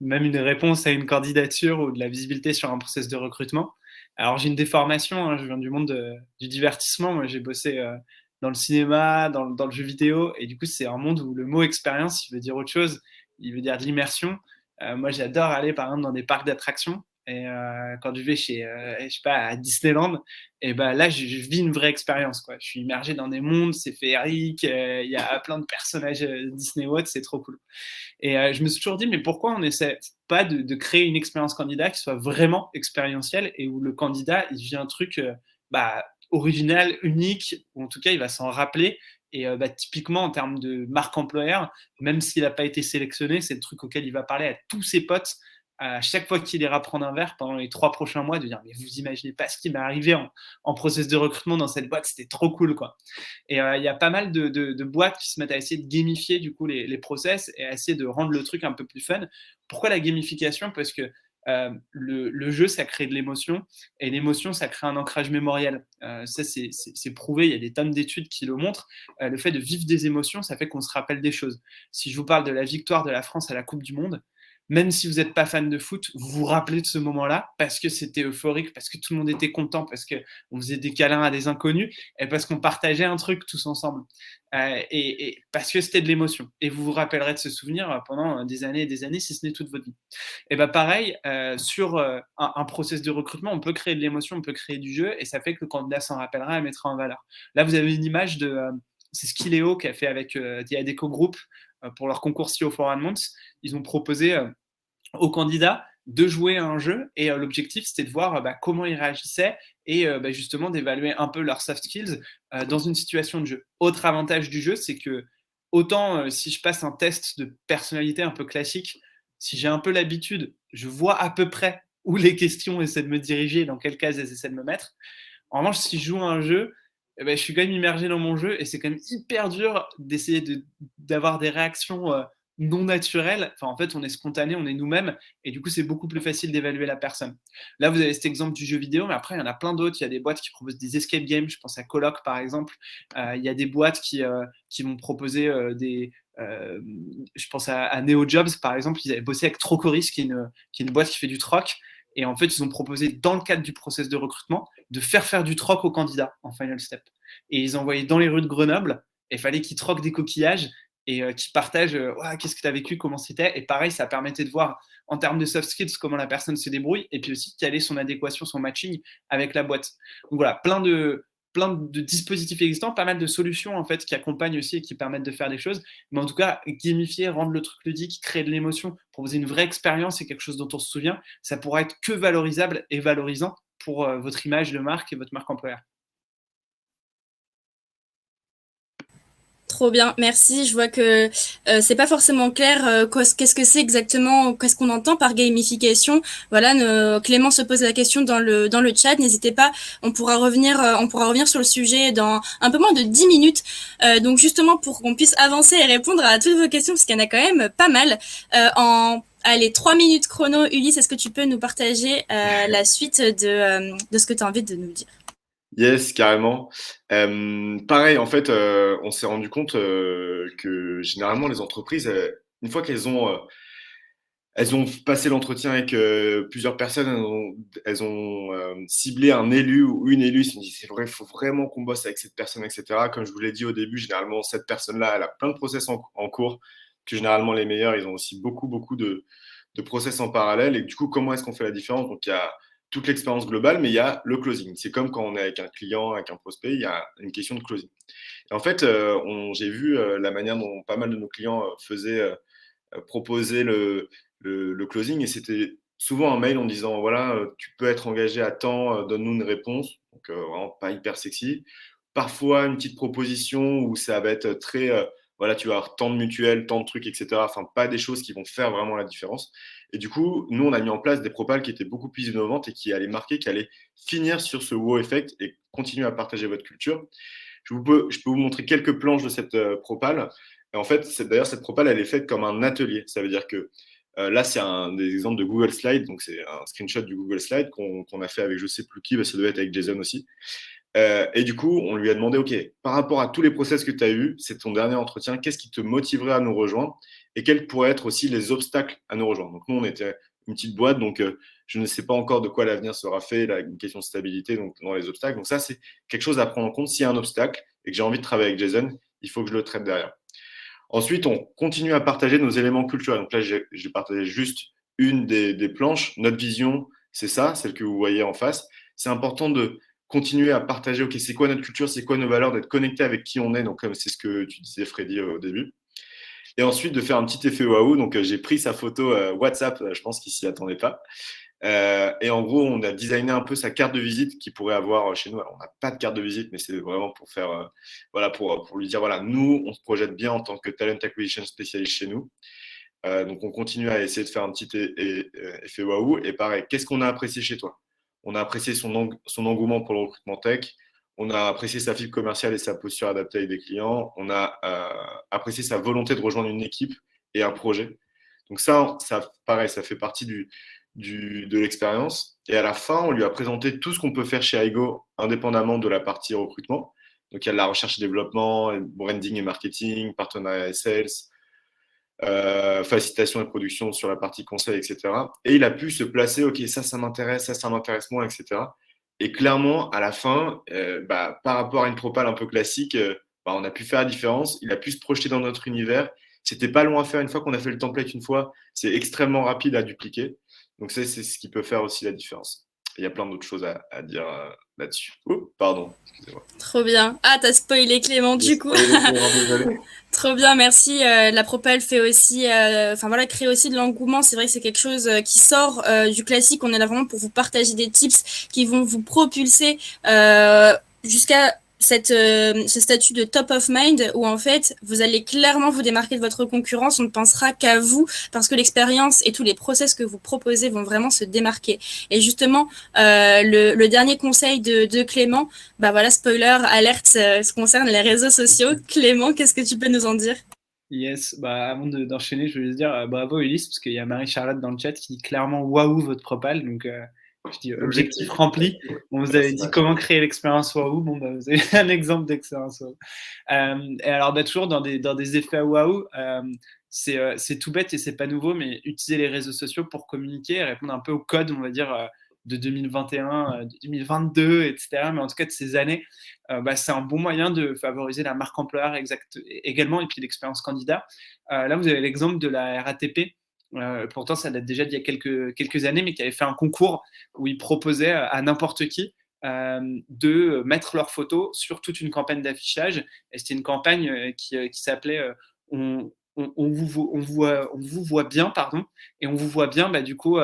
même une réponse à une candidature ou de la visibilité sur un process de recrutement. Alors, j'ai une déformation, hein, je viens du monde du divertissement. Moi, j'ai bossé dans le cinéma, dans le jeu vidéo, et du coup, c'est un monde où le mot expérience, il veut dire autre chose, il veut dire de l'immersion. Moi, j'adore aller, par exemple, dans des parcs d'attractions. Et quand je vais chez, je sais pas, à Disneyland, et ben là, je vis une vraie expérience, quoi. Je suis immergé dans des mondes, c'est féerique, il y a plein de personnages Disney World, c'est trop cool. Et je me suis toujours dit, mais pourquoi on n'essaie pas de créer une expérience candidat qui soit vraiment expérientielle et où le candidat, il vit un truc original, unique, ou en tout cas, il va s'en rappeler. Et typiquement, en termes de marque employeur, même s'il n'a pas été sélectionné, c'est le truc auquel il va parler à tous ses potes à chaque fois qu'il ira prendre un verre pendant les 3 prochains mois, de dire mais vous imaginez pas ce qui m'est arrivé en process de recrutement dans cette boîte, c'était trop cool, quoi. Et il y a pas mal de boîtes qui se mettent à essayer de gamifier du coup les process et à essayer de rendre le truc un peu plus fun. Pourquoi la gamification? Parce que le jeu, ça crée de l'émotion, et l'émotion, ça crée un ancrage mémoriel. Ça, c'est prouvé, il y a des tonnes d'études qui le montrent. Le fait de vivre des émotions, ça fait qu'on se rappelle des choses. Si je vous parle de la victoire de la France à la Coupe du Monde, même si vous n'êtes pas fan de foot, vous vous rappelez de ce moment-là parce que c'était euphorique, parce que tout le monde était content, parce qu'on faisait des câlins à des inconnus et parce qu'on partageait un truc tous ensemble. Et parce que c'était de l'émotion. Et vous vous rappellerez de ce souvenir pendant des années et des années, si ce n'est toute votre vie. Et bien pareil, sur un process de recrutement, on peut créer de l'émotion, on peut créer du jeu, et ça fait que le candidat s'en rappellera et mettra en valeur. Là, vous avez une image de... c'est Skileo qui a fait avec The Adecco Group pour leur concours CEO for 1 Month. Ils ont proposé aux candidats de jouer à un jeu. Et l'objectif, c'était de voir comment ils réagissaient et justement d'évaluer un peu leurs soft skills dans une situation de jeu. Autre avantage du jeu, c'est que autant si je passe un test de personnalité un peu classique, si j'ai un peu l'habitude, je vois à peu près où les questions essaient de me diriger, dans quelle case elles essaient de me mettre. En revanche, si je joue à un jeu, je suis quand même immergé dans mon jeu et c'est quand même hyper dur d'essayer d'avoir des réactions non naturelles. Enfin, en fait, on est spontané, on est nous-mêmes et du coup, c'est beaucoup plus facile d'évaluer la personne. Là, vous avez cet exemple du jeu vidéo, mais après, il y en a plein d'autres. Il y a des boîtes qui proposent des escape games. Je pense à Coloc, par exemple. Il y a des boîtes qui vont proposer je pense à NeoJobs, par exemple. Ils avaient bossé avec Trocoris, qui est une boîte qui fait du troc. Et en fait, ils ont proposé, dans le cadre du process de recrutement, de faire du troc aux candidats en final step. Et ils envoyaient dans les rues de Grenoble, et il fallait qu'ils troquent des coquillages et qu'ils partagent qu'est-ce que tu as vécu, comment c'était. Et pareil, ça permettait de voir en termes de soft skills comment la personne se débrouille, et puis aussi quelle est son adéquation, son matching avec la boîte. Donc voilà, plein de dispositifs existants, pas mal de solutions en fait qui accompagnent aussi et qui permettent de faire des choses. Mais en tout cas, gamifier, rendre le truc ludique, créer de l'émotion, proposer une vraie expérience et quelque chose dont on se souvient, ça pourra être que valorisable et valorisant pour votre image de marque et votre marque employeur. Trop bien, merci. Je vois que c'est pas forcément clair qu'est-ce que c'est exactement, qu'est-ce qu'on entend par gamification. Voilà, Clément se pose la question dans le chat. N'hésitez pas, on pourra revenir sur le sujet dans un peu moins de 10 minutes. Donc justement pour qu'on puisse avancer et répondre à toutes vos questions, parce qu'il y en a quand même pas mal. Allez, 3 minutes chrono. Ulysse, est-ce que tu peux nous partager la suite de ce que tu as envie de nous dire? Yes, carrément. Pareil, en fait, on s'est rendu compte que généralement les entreprises, une fois elles ont passé l'entretien avec plusieurs personnes, elles ont ciblé un élu ou une élue, ils se sont dit c'est vrai, il faut vraiment qu'on bosse avec cette personne, etc. Comme je vous l'ai dit au début, généralement cette personne-là, elle a plein de process en cours, que généralement les meilleurs, ils ont aussi beaucoup de process en parallèle. Et du coup, comment est-ce qu'on fait la différence? Donc il y a toute l'expérience globale, mais il y a le closing. C'est comme quand on est avec un client, avec un prospect, il y a une question de closing. Et en fait, j'ai vu la manière dont pas mal de nos clients faisaient proposer le closing, et c'était souvent un mail en disant voilà, tu peux être engagé à temps, donne-nous une réponse. Donc vraiment pas hyper sexy. Parfois une petite proposition où ça va être très voilà, tu vas avoir tant de mutuelles, tant de trucs, etc. Enfin, pas des choses qui vont faire vraiment la différence. Et du coup, nous, on a mis en place des propals qui étaient beaucoup plus innovantes et qui allaient marquer, qui allaient finir sur ce wow effect et continuer à partager votre culture. Je peux vous montrer quelques planches de cette propale. Et en fait, d'ailleurs, cette propale, elle est faite comme un atelier. Ça veut dire que là, c'est un des exemples de Google Slide. Donc, c'est un screenshot du Google Slide qu'on a fait avec je sais plus qui. Ça devait être avec Jason aussi. Et du coup, on lui a demandé, OK, par rapport à tous les process que tu as eus, c'est ton dernier entretien, qu'est-ce qui te motiverait à nous rejoindre et quels pourraient être aussi les obstacles à nous rejoindre. Donc, nous, on était une petite boîte, donc je ne sais pas encore de quoi l'avenir sera fait, là, une question de stabilité donc, dans les obstacles. Donc, ça, c'est quelque chose à prendre en compte. S'il y a un obstacle et que j'ai envie de travailler avec Jason, il faut que je le traite derrière. Ensuite, on continue à partager nos éléments culturels. Donc là, j'ai partagé juste une des planches. Notre vision, c'est ça, celle que vous voyez en face. C'est important de continuer à partager, OK, c'est quoi notre culture, c'est quoi nos valeurs, d'être connecté avec qui on est. Donc, comme c'est ce que tu disais, Freddy, au début. Et ensuite, de faire un petit effet waouh. Donc, j'ai pris sa photo WhatsApp. Je pense qu'il s'y attendait pas. Et en gros, on a designé un peu sa carte de visite qu'il pourrait avoir chez nous. Alors, on n'a pas de carte de visite, mais c'est vraiment pour faire, voilà, pour lui dire, voilà, nous, on se projette bien en tant que talent acquisition spécialiste chez nous. Donc, on continue à essayer de faire un petit effet waouh. Et pareil, qu'est-ce qu'on a apprécié chez toi? On a apprécié son engouement pour le recrutement tech. On a apprécié sa fibre commerciale et sa posture adaptée avec des clients. On a apprécié sa volonté de rejoindre une équipe et un projet. Donc ça pareil, ça fait partie de l'expérience. Et à la fin, on lui a présenté tout ce qu'on peut faire chez Aigo, indépendamment de la partie recrutement. Donc il y a de la recherche et développement, branding et marketing, partenariat et sales, facilitation et production sur la partie conseil, etc. Et il a pu se placer, OK, ça m'intéresse, ça m'intéresse moins, etc. Et clairement, à la fin, par rapport à une propale un peu classique, on a pu faire la différence. Il a pu se projeter dans notre univers. C'était pas long à faire une fois qu'on a fait le template une fois. C'est extrêmement rapide à dupliquer. Donc, c'est ce qui peut faire aussi la différence. il y a plein d'autres choses à dire là-dessus. Oh, pardon, excusez-moi. Trop bien. Ah, t'as spoilé Clément du coup. Désolé. Trop bien, merci. La Propel fait aussi, crée aussi de l'engouement. C'est vrai que c'est quelque chose qui sort du classique. On est là vraiment pour vous partager des tips qui vont vous propulser jusqu'à ce statut de top of mind où en fait vous allez clairement vous démarquer de votre concurrence. On ne pensera qu'à vous parce que l'expérience et tous les process que vous proposez vont vraiment se démarquer. Et justement, le dernier conseil de Clément, bah voilà, spoiler alerte, ce concerne les réseaux sociaux. Clément, qu'est-ce que tu peux nous en dire? Yes, avant d'enchaîner, je voulais dire bravo Ulysse, parce qu'il y a Marie-Charlotte dans le chat qui dit clairement waouh votre propal, donc je dis objectif rempli. Bon, vous avez dit comment créer l'expérience waouh, bon vous avez un exemple d'expérience waouh. Et alors toujours dans des effets waouh, c'est tout bête et c'est pas nouveau, mais utiliser les réseaux sociaux pour communiquer et répondre un peu au code, on va dire de 2021, 2022, etc. Mais en tout cas de ces années, c'est un bon moyen de favoriser la marque employeur également et puis l'expérience candidat. Là, vous avez l'exemple de la RATP. Pourtant, ça date déjà d'il y a quelques années, mais qui avait fait un concours où ils proposaient à n'importe qui de mettre leurs photos sur toute une campagne d'affichage. Et c'était une campagne qui s'appelait on vous voit bien, pardon, et on vous voit bien, du coup,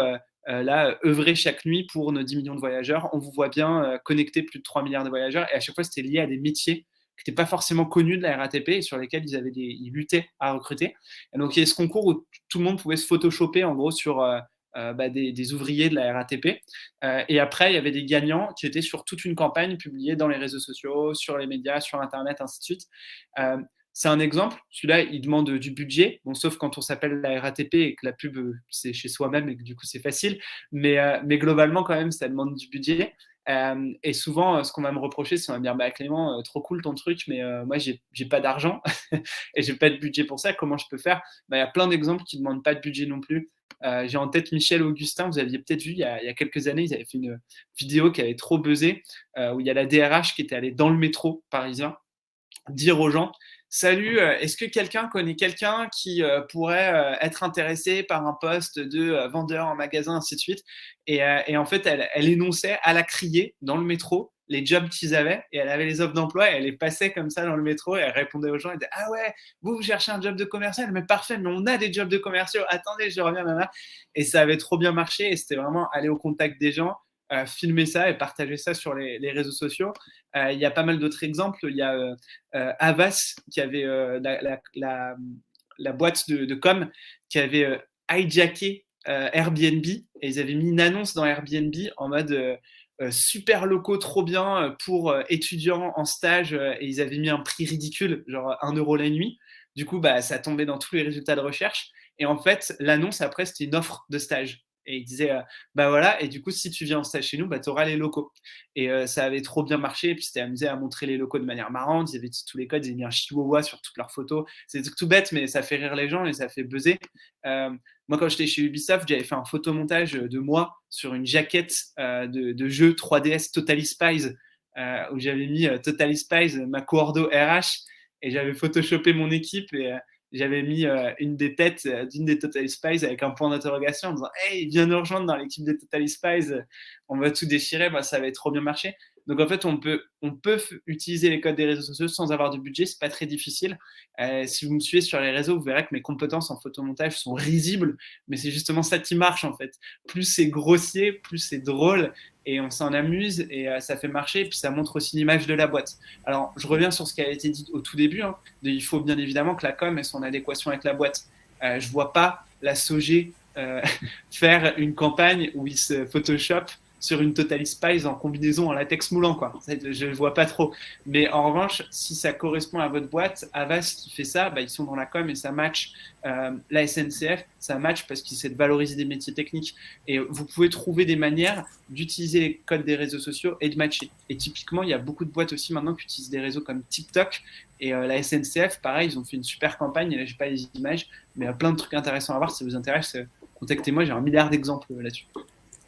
là, œuvrer chaque nuit pour nos 10 millions de voyageurs. On vous voit bien connecter plus de 3 milliards de voyageurs. Et à chaque fois, c'était lié à des métiers qui n'étaient pas forcément connus de la RATP et sur lesquels ils luttaient à recruter. Et donc, il y a ce concours où tout le monde pouvait se photoshopper, en gros, sur des ouvriers de la RATP. Et après, il y avait des gagnants qui étaient sur toute une campagne publiée dans les réseaux sociaux, sur les médias, sur Internet, ainsi de suite. C'est un exemple. Celui-là, il demande du budget. Bon, sauf quand on s'appelle la RATP et que la pub, c'est chez soi-même et que du coup, c'est facile. Mais globalement, quand même, ça demande du budget. Et souvent, ce qu'on va me reprocher, c'est qu'on va me dire Clément, trop cool ton truc, mais moi, j'ai pas d'argent et j'ai pas de budget pour ça. Comment je peux faire? Il y a plein d'exemples qui ne demandent pas de budget non plus. J'ai en tête Michel Augustin, vous aviez peut-être vu il y a quelques années, ils avaient fait une vidéo qui avait trop buzzé, où il y a la DRH qui était allée dans le métro parisien dire aux gens salut, est-ce que quelqu'un connaît quelqu'un qui pourrait être intéressé par un poste de vendeur en magasin, ainsi de suite, et en fait elle énonçait à la criée dans le métro les jobs qu'ils avaient, et elle avait les offres d'emploi et elle les passait comme ça dans le métro et elle répondait aux gens, elle disait ah ouais, vous cherchez un job de commercial, mais parfait, mais on a des jobs de commerciaux, attendez je reviens nana. Et ça avait trop bien marché et c'était vraiment aller au contact des gens, filmer ça et partager ça sur les réseaux sociaux. Il y a pas mal d'autres exemples. Il y a Havas qui avait la boîte de com qui avait hijacké Airbnb, et ils avaient mis une annonce dans Airbnb en mode super locaux, trop bien pour étudiants en stage, et ils avaient mis un prix ridicule, genre 1 euro la nuit. Du coup, ça tombait dans tous les résultats de recherche. Et en fait, l'annonce après, c'était une offre de stage. Et il disait, voilà, et du coup, si tu viens en stage chez nous, tu auras les locaux. Et ça avait trop bien marché, et puis c'était amusé à montrer les locaux de manière marrante. Ils avaient dit tous les codes, ils avaient mis un chihuahua sur toutes leurs photos. C'est tout bête, mais ça fait rire les gens et ça fait buzzer. Moi, quand j'étais chez Ubisoft, j'avais fait un photomontage de moi sur une jaquette de jeu 3DS Totally Spies, où j'avais mis Totally Spies, ma coordo RH, et j'avais photoshopé mon équipe, et j'avais mis une des têtes d'une des Totally Spies avec un point d'interrogation en disant hey, viens nous rejoindre dans l'équipe des Totally Spies, on va tout déchirer, ça avait trop bien marché. Donc en fait, on peut utiliser les codes des réseaux sociaux sans avoir de budget, c'est pas très difficile. Si vous me suivez sur les réseaux, vous verrez que mes compétences en photomontage sont risibles, mais c'est justement ça qui marche en fait. Plus c'est grossier, plus c'est drôle, et on s'en amuse, et ça fait marcher, et puis ça montre aussi l'image de la boîte. Alors, je reviens sur ce qui a été dit au tout début, il faut bien évidemment que la com ait son adéquation avec la boîte. Je vois pas la Sogé faire une campagne où il se Photoshop sur une Totally Spies en combinaison en latex moulant, quoi. Je ne vois pas trop. Mais en revanche, si ça correspond à votre boîte, Havas qui fait ça, ils sont dans la com et ça match. La SNCF, ça match parce qu'ils essaient de valoriser des métiers techniques. Et vous pouvez trouver des manières d'utiliser les codes des réseaux sociaux et de matcher. Et typiquement, il y a beaucoup de boîtes aussi maintenant qui utilisent des réseaux comme TikTok. Et la SNCF, pareil, ils ont fait une super campagne. Et là, je n'ai pas les images, mais il y a plein de trucs intéressants à voir. Si ça vous intéresse, contactez-moi, j'ai 1 milliard d'exemples là-dessus.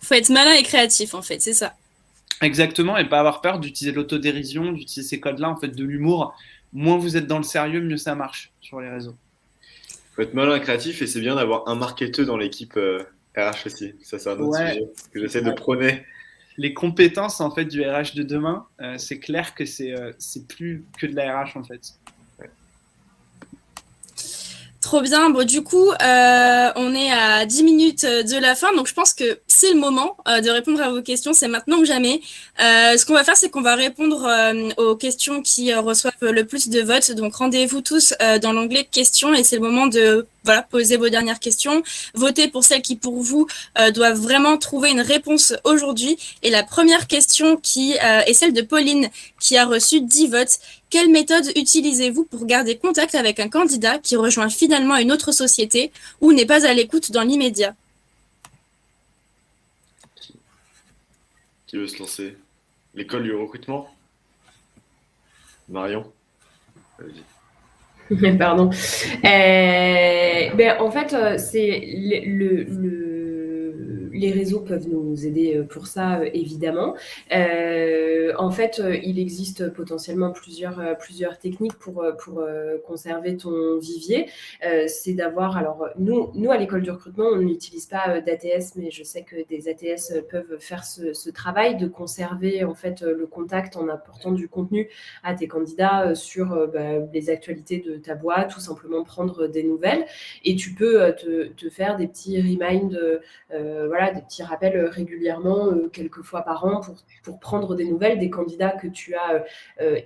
Faut être malin et créatif, en fait, c'est ça. Exactement, et pas avoir peur d'utiliser l'autodérision, d'utiliser ces codes-là, en fait, de l'humour. Moins vous êtes dans le sérieux, mieux ça marche sur les réseaux. Faut être malin et créatif, et c'est bien d'avoir un marketeur dans l'équipe RH aussi. Ça, c'est un autre sujet que j'essaie de prôner. les compétences en fait du RH de demain, c'est clair que c'est plus que de la RH en fait. Trop bien. Bon, du coup, on est à 10 minutes de la fin, donc je pense que c'est le moment de répondre à vos questions. C'est maintenant ou jamais. Ce qu'on va faire, c'est qu'on va répondre aux questions qui reçoivent le plus de votes. Donc, rendez-vous tous dans l'onglet questions et c'est le moment de poser vos dernières questions. Votez pour celles qui, pour vous, doivent vraiment trouver une réponse aujourd'hui. Et la première question qui est celle de Pauline, qui a reçu 10 votes. Quelle méthode utilisez-vous pour garder contact avec un candidat qui rejoint finalement une autre société ou n'est pas à l'écoute dans l'immédiat? Qui veut se lancer? L'école du recrutement? Marion? Vas-y. Pardon. En fait, c'est les réseaux peuvent nous aider pour ça, évidemment. En fait, il existe potentiellement plusieurs techniques pour conserver ton vivier. C'est d'avoir, alors nous à l'école du recrutement, on n'utilise pas d'ATS, mais je sais que des ATS peuvent faire ce travail de conserver en fait le contact en apportant du contenu à tes candidats sur les actualités de ta boîte, tout simplement prendre des nouvelles. Et tu peux te faire des petits reminders, des petits rappels régulièrement, quelques fois par an, pour prendre des nouvelles des candidats que tu as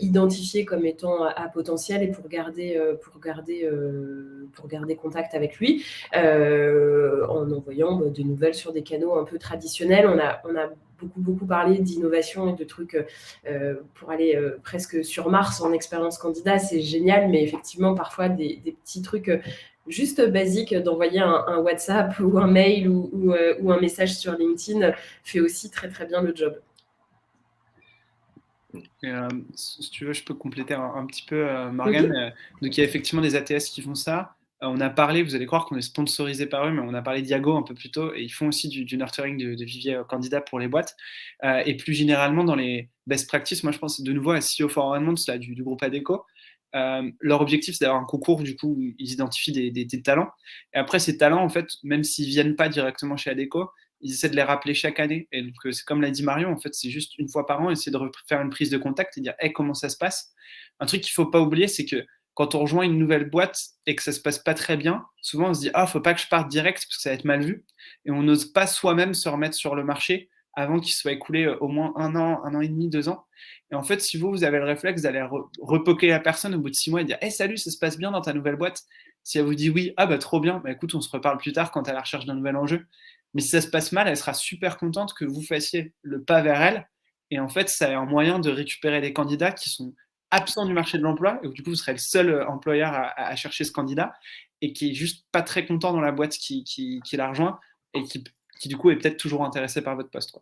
identifiés comme étant à potentiel et pour garder contact avec lui, en envoyant des nouvelles sur des canaux un peu traditionnels. On a beaucoup parlé d'innovation et de trucs pour aller presque sur Mars en expérience candidat, c'est génial, mais effectivement, parfois, des petits trucs juste basiques, d'envoyer un WhatsApp ou un mail ou un message sur LinkedIn fait aussi très, très bien le job. Si tu veux, je peux compléter un petit peu, Morgane. Donc, il y a effectivement des ATS qui font ça. On a parlé, vous allez croire qu'on est sponsorisé par eux, mais on a parlé d'Iago un peu plus tôt, et ils font aussi du nurturing de vivier candidat pour les boîtes. Et plus généralement, dans les best practices, moi je pense de nouveau à CEO for Environment, là, du groupe ADECO. Leur objectif, c'est d'avoir un concours, du coup, où ils identifient des talents. Et après, ces talents, en fait, même s'ils ne viennent pas directement chez ADECO, ils essaient de les rappeler chaque année. Et donc, c'est comme l'a dit Marion, en fait, c'est juste une fois par an, essayer de faire une prise de contact et dire hey, comment ça se passe. Un truc qu'il ne faut pas oublier, c'est que quand on rejoint une nouvelle boîte et que ça ne se passe pas très bien, souvent on se dit ah, faut pas que je parte direct parce que ça va être mal vu. Et on n'ose pas soi-même se remettre sur le marché avant qu'il soit écoulé au moins un an et demi, 2 ans. Et en fait, si vous avez le réflexe d'aller repoker la personne au bout de 6 mois et dire hey, salut, ça se passe bien dans ta nouvelle boîte. Si elle vous dit oui, ah bah trop bien, bah écoute, on se reparle plus tard quand tu es à la recherche d'un nouvel enjeu. Mais si ça se passe mal, elle sera super contente que vous fassiez le pas vers elle. Et en fait, ça est un moyen de récupérer des candidats qui sont absents du marché de l'emploi. Et du coup, vous serez le seul employeur à chercher ce candidat et qui est juste pas très content dans la boîte qui l'a rejoint et qui du coup est peut-être toujours intéressé par votre poste.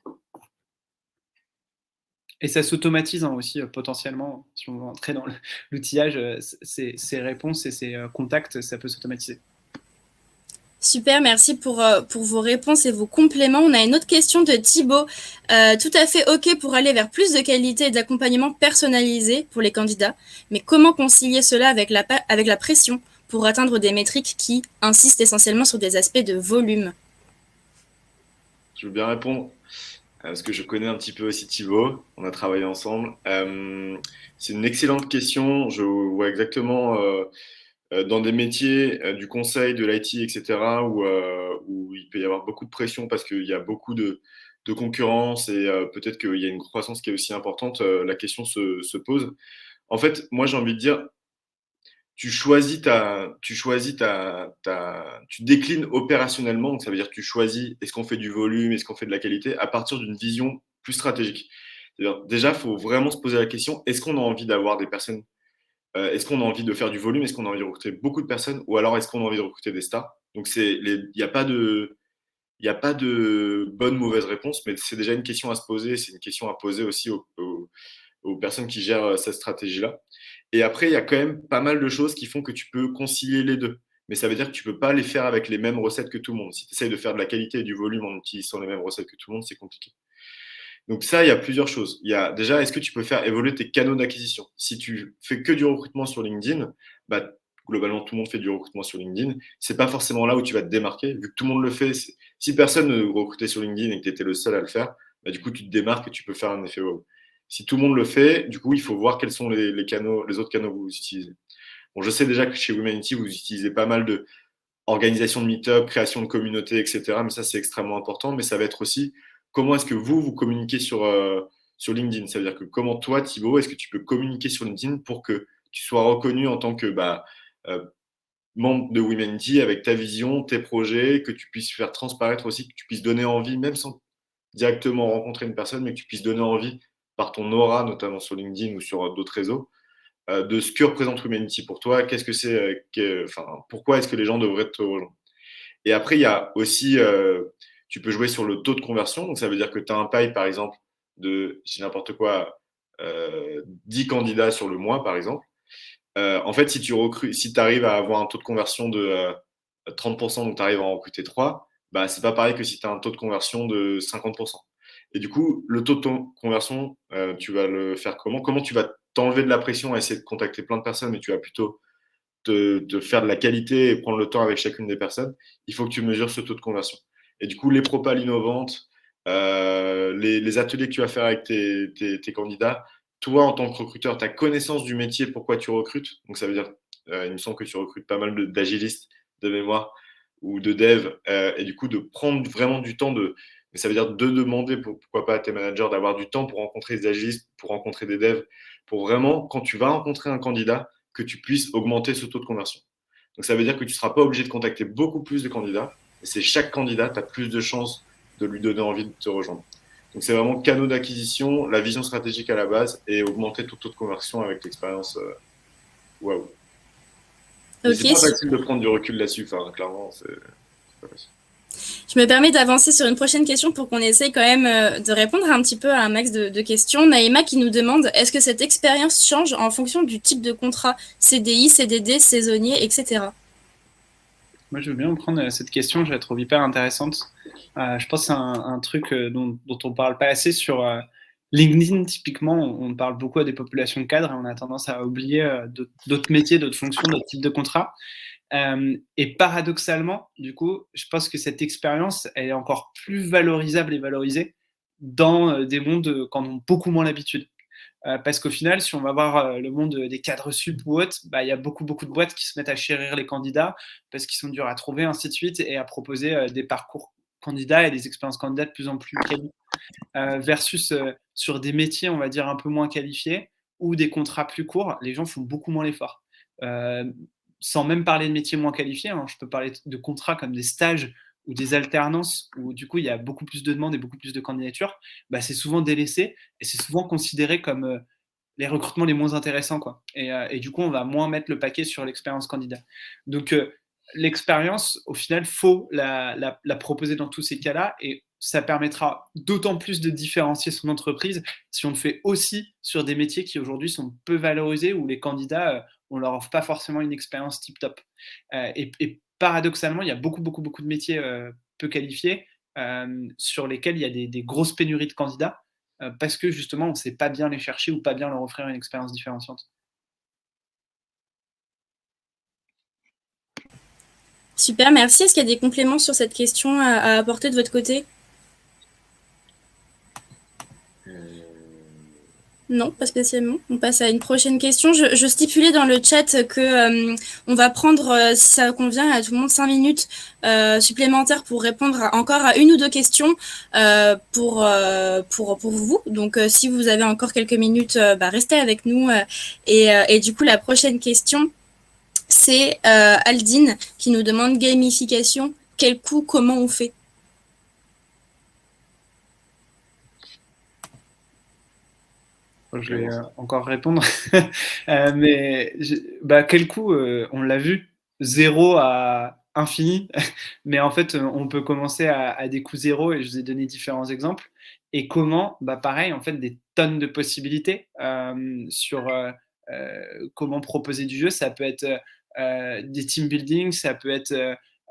Et ça s'automatise aussi potentiellement. Si on veut entrer dans l'outillage, ces réponses et ces contacts, ça peut s'automatiser. Super, merci pour vos réponses et vos compléments. On a une autre question de Thibaut. Tout à fait OK pour aller vers plus de qualité et d'accompagnement personnalisé pour les candidats, mais comment concilier cela avec la pression pour atteindre des métriques qui insistent essentiellement sur des aspects de volume? Je veux bien répondre, parce que je connais un petit peu aussi Thibaut, on a travaillé ensemble. C'est une excellente question, je vois exactement dans des métiers du conseil, de l'IT, etc., où il peut y avoir beaucoup de pression parce qu'il y a beaucoup de concurrence et peut-être qu'il y a une croissance qui est aussi importante, la question se pose. En fait, moi j'ai envie de dire, tu déclines opérationnellement, donc ça veut dire que tu choisis est-ce qu'on fait du volume, est-ce qu'on fait de la qualité, à partir d'une vision plus stratégique. C'est-à-dire, déjà, il faut vraiment se poser la question, est-ce qu'on a envie d'avoir des personnes, est-ce qu'on a envie de faire du volume, est-ce qu'on a envie de recruter beaucoup de personnes, ou alors est-ce qu'on a envie de recruter des stars? Donc, il n'y a pas de bonne ou mauvaise réponse, mais c'est déjà une question à se poser, c'est une question à poser aussi aux personnes qui gèrent cette stratégie-là. Et après, il y a quand même pas mal de choses qui font que tu peux concilier les deux. Mais ça veut dire que tu ne peux pas les faire avec les mêmes recettes que tout le monde. Si tu essayes de faire de la qualité et du volume en utilisant les mêmes recettes que tout le monde, c'est compliqué. Donc ça, il y a plusieurs choses. Il y a déjà, est-ce que tu peux faire évoluer tes canaux d'acquisition? Si tu fais que du recrutement sur LinkedIn, bah, globalement, tout le monde fait du recrutement sur LinkedIn. C'est pas forcément là où tu vas te démarquer, vu que tout le monde le fait. Si personne ne recrutait sur LinkedIn et que tu étais le seul à le faire, bah, du coup, tu te démarques et tu peux faire un effet wow. Si tout le monde le fait, du coup, il faut voir quels sont les canaux, les autres canaux que vous utilisez. Bon, je sais déjà que chez Womenity, vous utilisez pas mal de organisation de meet-up, création de communauté, etc. Mais ça, c'est extrêmement important. Mais ça va être aussi comment est-ce que vous communiquez sur LinkedIn. Ça veut dire que comment toi, Thibaut, est-ce que tu peux communiquer sur LinkedIn pour que tu sois reconnu en tant que euh, membre de Womenity avec ta vision, tes projets, que tu puisses faire transparaître aussi, que tu puisses donner envie, même sans directement rencontrer une personne, mais que tu puisses donner envie par ton aura, notamment sur LinkedIn ou sur d'autres réseaux, de ce que représente Womenity pour toi, qu'est-ce que c'est, pourquoi est-ce que les gens devraient te rejoindre. Et après, il y a aussi, tu peux jouer sur le taux de conversion, donc ça veut dire que tu as un pipe, par exemple, de, je dis n'importe quoi, 10 candidats sur le mois, par exemple. En fait, si tu arrives à avoir un taux de conversion de 30%, donc tu arrives à en recruter 3, bah, c'est pas pareil que si tu as un taux de conversion de 50%. Et du coup, le taux de conversion, tu vas le faire comment? Comment tu vas t'enlever de la pression à essayer de contacter plein de personnes, mais tu vas plutôt te faire de la qualité et prendre le temps avec chacune des personnes? Il faut que tu mesures ce taux de conversion. Et du coup, les propales innovantes, les ateliers que tu vas faire avec tes candidats, toi, en tant que recruteur, tu as connaissance du métier, pourquoi tu recrutes. Donc, ça veut dire, il me semble que tu recrutes pas mal d'agilistes de mémoire ou de dev. Et du coup, de prendre vraiment du temps mais ça veut dire de demander, pourquoi pas à tes managers, d'avoir du temps pour rencontrer des agilistes, pour rencontrer des devs, pour vraiment, quand tu vas rencontrer un candidat, que tu puisses augmenter ce taux de conversion. Donc, ça veut dire que tu ne seras pas obligé de contacter beaucoup plus de candidats. Et c'est chaque candidat, tu as plus de chances de lui donner envie de te rejoindre. Donc, c'est vraiment canaux d'acquisition, la vision stratégique à la base et augmenter ton taux de conversion avec l'expérience. Waouh! Ok, C'est pas facile de prendre du recul là-dessus, enfin, clairement, c'est pas facile. je me permets d'avancer sur une prochaine question pour qu'on essaye quand même de répondre un petit peu à un max de questions. Naïma qui nous demande, est-ce que cette expérience change en fonction du type de contrat, CDI, CDD, saisonnier, etc. Moi, je veux bien prendre cette question, je la trouve hyper intéressante. Je pense que c'est un truc dont on parle pas assez sur LinkedIn. Typiquement, on parle beaucoup à des populations cadres et on a tendance à oublier d'autres métiers, d'autres fonctions, d'autres types de contrats. Et paradoxalement, du coup, je pense que cette expérience, elle est encore plus valorisable et valorisée dans des mondes qui en ont beaucoup moins l'habitude. Parce qu'au final, si on va voir le monde des cadres sup ou autres, bah, il y a beaucoup de boîtes qui se mettent à chérir les candidats parce qu'ils sont durs à trouver, ainsi de suite, et à proposer des parcours candidats et des expériences candidats de plus en plus qualifiées. Versus sur des métiers, on va dire, un peu moins qualifiés ou des contrats plus courts, les gens font beaucoup moins l'effort. Sans même parler de métiers moins qualifiés, hein, je peux parler de contrats comme des stages ou des alternances où du coup il y a beaucoup plus de demandes et beaucoup plus de candidatures, bah, c'est souvent délaissé et c'est souvent considéré comme les recrutements les moins intéressants, quoi. Et du coup, on va moins mettre le paquet sur l'expérience candidat. Donc, l'expérience, au final, faut la proposer dans tous ces cas-là et ça permettra d'autant plus de différencier son entreprise si on le fait aussi sur des métiers qui aujourd'hui sont peu valorisés où les candidats, on leur offre pas forcément une expérience tip-top. Et paradoxalement, il y a beaucoup de métiers peu qualifiés sur lesquels il y a des grosses pénuries de candidats parce que justement, on ne sait pas bien les chercher ou pas bien leur offrir une expérience différenciante. Super, merci. Est-ce qu'il y a des compléments sur cette question à apporter de votre côté? Non, pas spécialement. On passe à une prochaine question. Je stipulais dans le chat que on va prendre, si ça convient à tout le monde, 5 minutes supplémentaires pour répondre encore à une ou deux questions pour vous. Donc, si vous avez encore quelques minutes, restez avec nous. Et du coup, la prochaine question, c'est Aldine qui nous demande gamification. Quel coût, comment on fait? Je vais encore répondre. Mais quel coût on l'a vu, 0 à infini. Mais en fait, on peut commencer à des coûts 0 et je vous ai donné différents exemples. Et comment? Pareil, en fait, des tonnes de possibilités sur comment proposer du jeu. Ça peut être des team building, ça peut être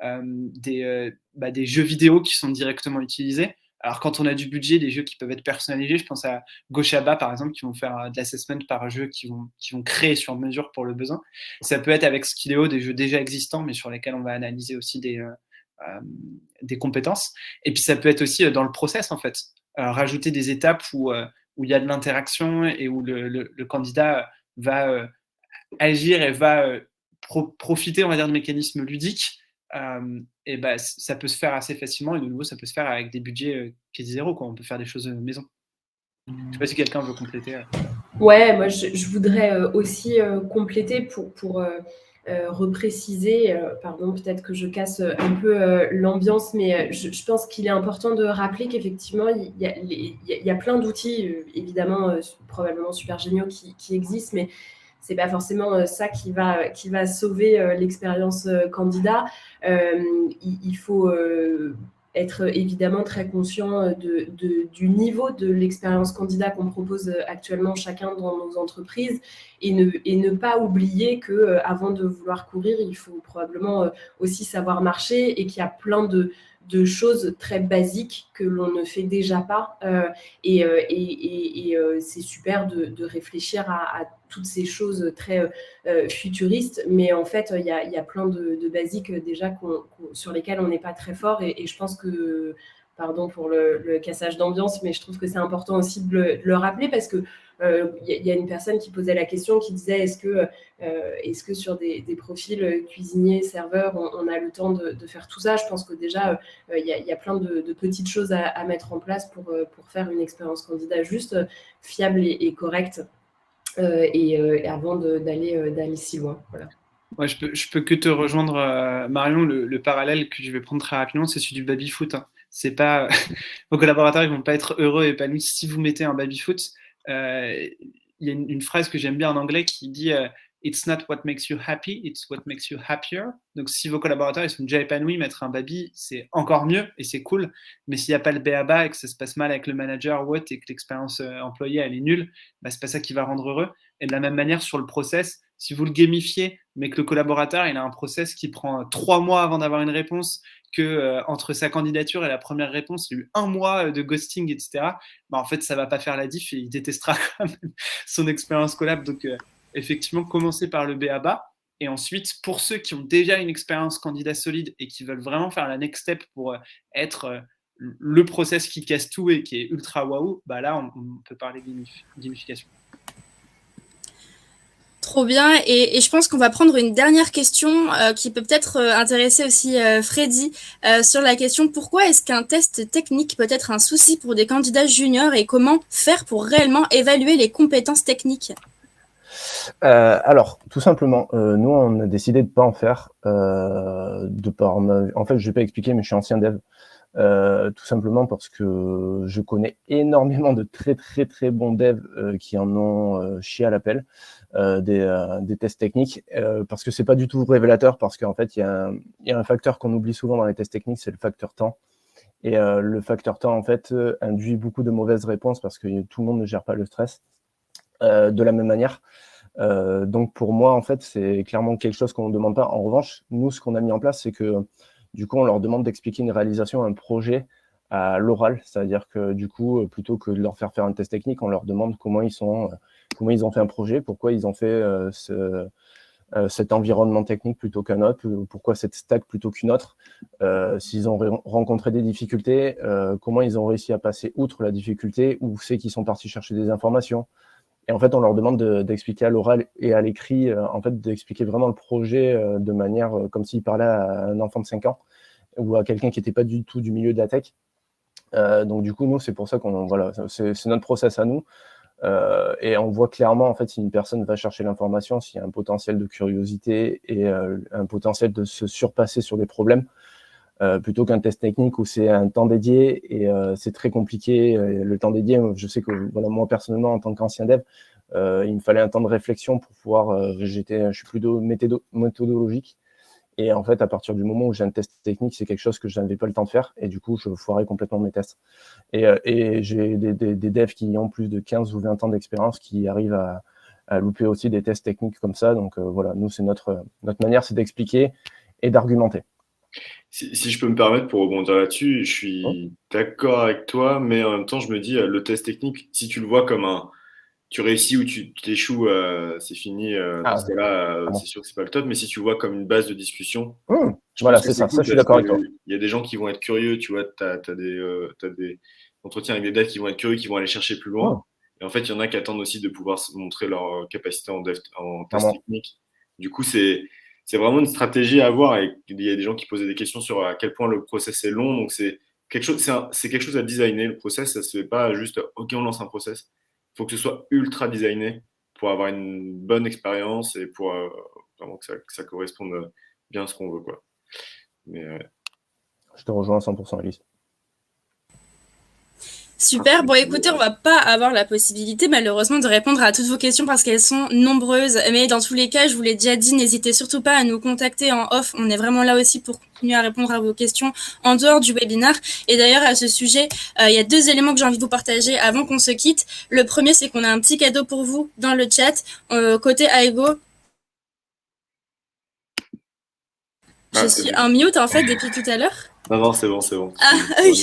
des jeux vidéo qui sont directement utilisés. Alors, quand on a du budget, des jeux qui peuvent être personnalisés, je pense à Goshaba, par exemple, qui vont faire de l'assessment par jeu, qui vont créer sur mesure pour le besoin. Ça peut être avec Skilleo, des jeux déjà existants, mais sur lesquels on va analyser aussi des compétences. Et puis, ça peut être aussi dans le process, en fait. rajouter des étapes où il y a de l'interaction et où le candidat va agir et va profiter, on va dire, de mécanismes ludiques. Et bah, ça peut se faire assez facilement, et de nouveau, ça peut se faire avec des budgets quasi zéro, quoi. On peut faire des choses maison. Je ne sais pas si quelqu'un veut compléter. Ouais, moi je voudrais aussi compléter pour repréciser, pardon, peut-être que je casse un peu l'ambiance, mais je pense qu'il est important de rappeler qu'effectivement, il y a plein d'outils, évidemment, probablement super géniaux qui existent, mais c'est pas forcément ça qui va sauver l'expérience candidat. Il faut être évidemment très conscient du niveau de l'expérience candidat qu'on propose actuellement chacun dans nos entreprises et ne pas oublier qu'avant de vouloir courir, il faut probablement aussi savoir marcher et qu'il y a plein de choses très basiques que l'on ne fait déjà pas. C'est super de réfléchir à toutes ces choses très futuristes, mais en fait, il y a plein de basiques déjà sur lesquels on n'est pas très fort et je pense que, pardon pour le cassage d'ambiance, mais je trouve que c'est important aussi de le rappeler parce que y a une personne qui posait la question qui disait est-ce que sur des profils cuisiniers, serveurs, on a le temps de faire tout ça. Je pense que déjà, y a plein de petites choses à mettre en place pour faire une expérience candidat juste, fiable et correcte et avant d'aller si loin. Voilà. Ouais, je peux que te rejoindre, Marion. Le parallèle que je vais prendre très rapidement, c'est celui du baby-foot. Hein. C'est pas... Vos collaborateurs ils vont pas être heureux et épanouis si vous mettez un baby-foot. Il y a une phrase que j'aime bien en anglais qui dit It's not what makes you happy, it's what makes you happier. Donc si vos collaborateurs ils sont déjà épanouis, mettre un baby, c'est encore mieux et c'est cool. Mais s'il n'y a pas le b.a.-ba et que ça se passe mal avec le manager ou autre et que l'expérience employée elle est nulle, bah, c'est pas ça qui va rendre heureux. Et de la même manière sur le process, si vous le gamifiez, mais que le collaborateur il a un process qui prend 3 mois avant d'avoir une réponse, que entre sa candidature et la première réponse, il y a eu 1 mois de ghosting, etc. Bah, en fait, ça va pas faire la diff et il détestera quand même son expérience collab. Donc, effectivement, commencer par le b.a.-ba. Et ensuite, pour ceux qui ont déjà une expérience candidat solide et qui veulent vraiment faire la next step pour être le process qui casse tout et qui est ultra waouh, bah là, on peut parler de gamification. Trop bien. Et je pense qu'on va prendre une dernière question qui peut peut-être intéresser aussi Freddy sur la question pourquoi est-ce qu'un test technique peut être un souci pour des candidats juniors et comment faire pour réellement évaluer les compétences techniques? Alors, tout simplement, nous, on a décidé de ne pas en faire. En fait, je ne vais pas expliquer, mais je suis ancien dev. Tout simplement parce que je connais énormément de très très très bons devs qui en ont chié à l'appel des tests techniques parce que c'est pas du tout révélateur parce qu'en fait il y a un facteur qu'on oublie souvent dans les tests techniques, c'est le facteur temps. Et le facteur temps en fait induit beaucoup de mauvaises réponses parce que tout le monde ne gère pas le stress de la même manière. Donc pour moi en fait c'est clairement quelque chose qu'on ne demande pas. En revanche, nous ce qu'on a mis en place c'est que du coup, on leur demande d'expliquer une réalisation, un projet à l'oral. C'est-à-dire que du coup, plutôt que de leur faire un test technique, on leur demande comment ils ont fait un projet, pourquoi ils ont fait cet environnement technique plutôt qu'un autre, pourquoi cette stack plutôt qu'une autre, s'ils ont rencontré des difficultés, comment ils ont réussi à passer outre la difficulté, où c'est qu'ils sont partis chercher des informations. Et en fait, on leur demande d'expliquer à l'oral et à l'écrit, en fait, d'expliquer vraiment le projet de manière comme s'ils parlaient à un enfant de 5 ans ou à quelqu'un qui n'était pas du tout du milieu de la tech. Donc, du coup, nous, c'est pour ça voilà, c'est notre process à nous. Et on voit clairement, en fait, si une personne va chercher l'information, s'il y a un potentiel de curiosité et un potentiel de se surpasser sur des problèmes. Plutôt qu'un test technique où c'est un temps dédié et c'est très compliqué. Le temps dédié, je sais que voilà, moi personnellement, en tant qu'ancien dev, il me fallait un temps de réflexion pour pouvoir. Je suis plutôt méthodologique. Et en fait, à partir du moment où j'ai un test technique, c'est quelque chose que je n'avais pas le temps de faire. Et du coup, je foirais complètement mes tests. Et j'ai des devs qui ont plus de 15 ou 20 ans d'expérience qui arrivent à louper aussi des tests techniques comme ça. Donc voilà, nous, c'est notre manière, c'est d'expliquer et d'argumenter. Si je peux me permettre pour rebondir là-dessus, je suis d'accord avec toi, mais en même temps, je me dis, le test technique, si tu le vois comme tu réussis ou tu t'échoues, c'est fini. Dans ce cas-là, c'est sûr que c'est pas le top, mais si tu le vois comme une base de discussion, voilà, c'est ça. Ça, je suis d'accord avec toi. Il y a des gens qui vont être curieux, tu vois, t'as des d'entretien avec des devs qui vont être curieux, qui vont aller chercher plus loin. Oh. Et en fait, il y en a qui attendent aussi de pouvoir montrer leur capacité en test Vraiment. technique. Du coup, c'est vraiment une stratégie à avoir. Et il y a des gens qui posaient des questions sur à quel point le process est long. Donc, c'est quelque chose à designer. Le process, ça se fait pas juste, OK, on lance un process. Il faut que ce soit ultra designé pour avoir une bonne expérience et pour vraiment que ça corresponde bien à ce qu'on veut, quoi. Mais, Je te rejoins à 100%, Alice. Super. Bon, écoutez, on va pas avoir la possibilité, malheureusement, de répondre à toutes vos questions parce qu'elles sont nombreuses. Mais dans tous les cas, je vous l'ai déjà dit, n'hésitez surtout pas à nous contacter en off. On est vraiment là aussi pour continuer à répondre à vos questions en dehors du webinaire. Et d'ailleurs, à ce sujet, il y a 2 éléments que j'ai envie de vous partager avant qu'on se quitte. Le premier, c'est qu'on a un petit cadeau pour vous dans le chat. Côté Aigo, je suis en mute en fait depuis tout à l'heure. Non, c'est bon. Ah, ok.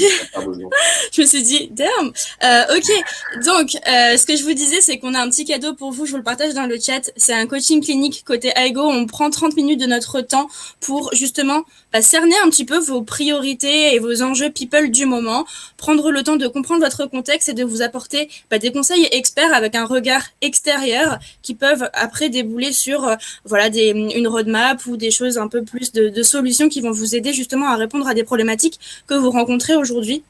Je me suis dit, damn. Ok. Donc, ce que je vous disais, c'est qu'on a un petit cadeau pour vous. Je vous le partage dans le chat. C'est un coaching clinique côté Aigo. On prend 30 minutes de notre temps pour justement cerner un petit peu vos priorités et vos enjeux people du moment, prendre le temps de comprendre votre contexte et de vous apporter des conseils experts avec un regard extérieur qui peuvent après débouler sur une roadmap ou des choses un peu plus de solutions qui vont vous aider justement à répondre à des problématiques que vous rencontrez aujourd'hui.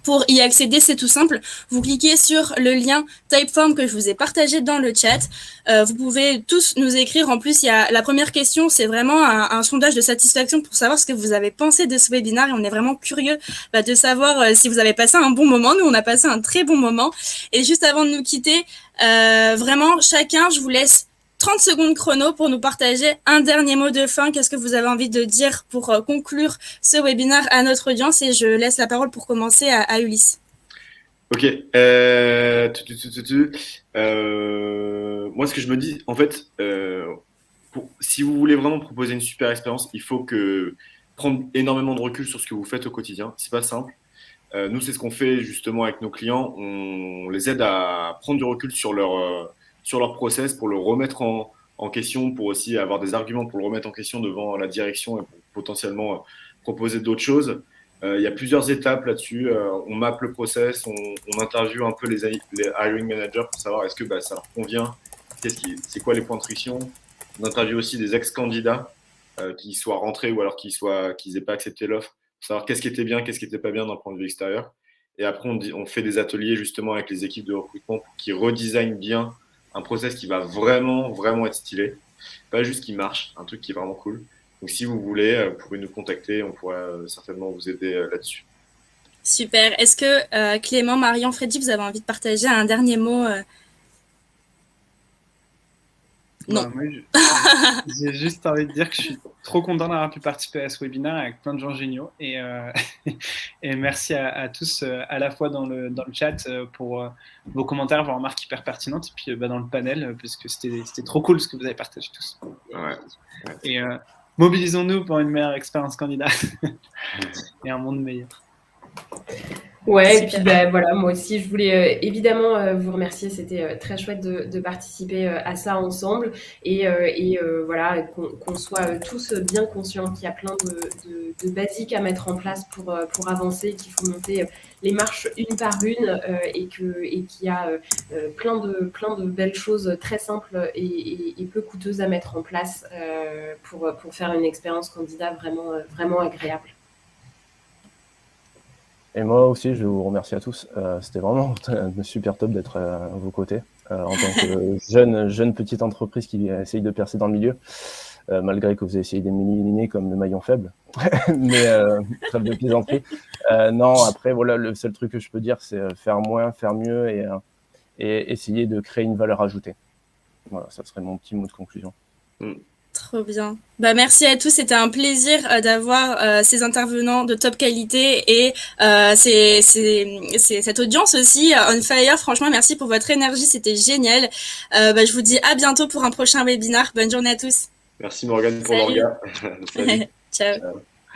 Pour y accéder, c'est tout simple. Vous cliquez sur le lien Typeform que je vous ai partagé dans le chat. Vous pouvez tous nous écrire. En plus, il y a la première question, c'est vraiment un sondage de satisfaction pour savoir ce que vous avez pensé de ce webinaire. Et on est vraiment curieux de savoir si vous avez passé un bon moment. Nous, on a passé un très bon moment. Et juste avant de nous quitter, vraiment, chacun, je vous laisse 30 secondes chrono pour nous partager un dernier mot de fin. Qu'est-ce que vous avez envie de dire pour conclure ce webinaire à notre audience? Et je laisse la parole pour commencer à Ulysse. Ok. Moi, ce que je me dis, en fait, si vous voulez vraiment proposer une super expérience, il faut prendre énormément de recul sur ce que vous faites au quotidien. C'est pas simple. Nous, c'est ce qu'on fait justement avec nos clients. On les aide à prendre du recul sur leur process pour le remettre en question, pour aussi avoir des arguments pour le remettre en question devant la direction et pour potentiellement proposer d'autres choses. Il y a plusieurs étapes là-dessus. On mappe le process, on interviewe un peu les hiring managers pour savoir est-ce que ça leur convient, c'est quoi les points de friction. On interviewe aussi des ex-candidats qui soient rentrés ou alors qu'ils n'aient pas accepté l'offre, pour savoir qu'est-ce qui était bien, qu'est-ce qui n'était pas bien d'un point de vue extérieur. Et après, on fait des ateliers justement avec les équipes de recrutement pour qu'ils redesignent bien un process qui va vraiment, vraiment être stylé. Pas juste qui marche, un truc qui est vraiment cool. Donc, si vous voulez, vous pouvez nous contacter. On pourra certainement vous aider là-dessus. Super. Est-ce que Clément, Marion, Freddy, vous avez envie de partager un dernier mot Non. Moi, j'ai juste envie de dire que je suis trop content d'avoir pu participer à ce webinaire avec plein de gens géniaux. Et merci à tous, à la fois dans le chat pour vos commentaires, vos remarques hyper pertinentes, et puis dans le panel, parce que c'était trop cool ce que vous avez partagé tous. Ouais. Et mobilisons-nous pour une meilleure expérience candidat et un monde meilleur. Ouais, super. Et puis voilà, moi aussi, je voulais évidemment vous remercier. C'était très chouette de participer à ça ensemble et voilà, qu'on soit tous bien conscients qu'il y a plein de basiques à mettre en place pour avancer, qu'il faut monter les marches une par une et qu'il y a plein de belles choses très simples et peu coûteuses à mettre en place pour faire une expérience candidat vraiment agréable. Et moi aussi, je vous remercie à tous. C'était vraiment super top d'être à vos côtés en tant que jeune petite entreprise qui essaye de percer dans le milieu, malgré que vous essayez d'éliminer comme le maillon faible. Mais trêve de plaisanterie. Non, après, voilà, le seul truc que je peux dire, c'est faire moins, faire mieux et essayer de créer une valeur ajoutée. Voilà, ça serait mon petit mot de conclusion. Trop bien. Merci à tous. C'était un plaisir d'avoir ces intervenants de top qualité et cette audience aussi on fire. Franchement, merci pour votre énergie. C'était génial. Je vous dis à bientôt pour un prochain webinaire. Bonne journée à tous. Merci Morgane pour l'orga. Ciao.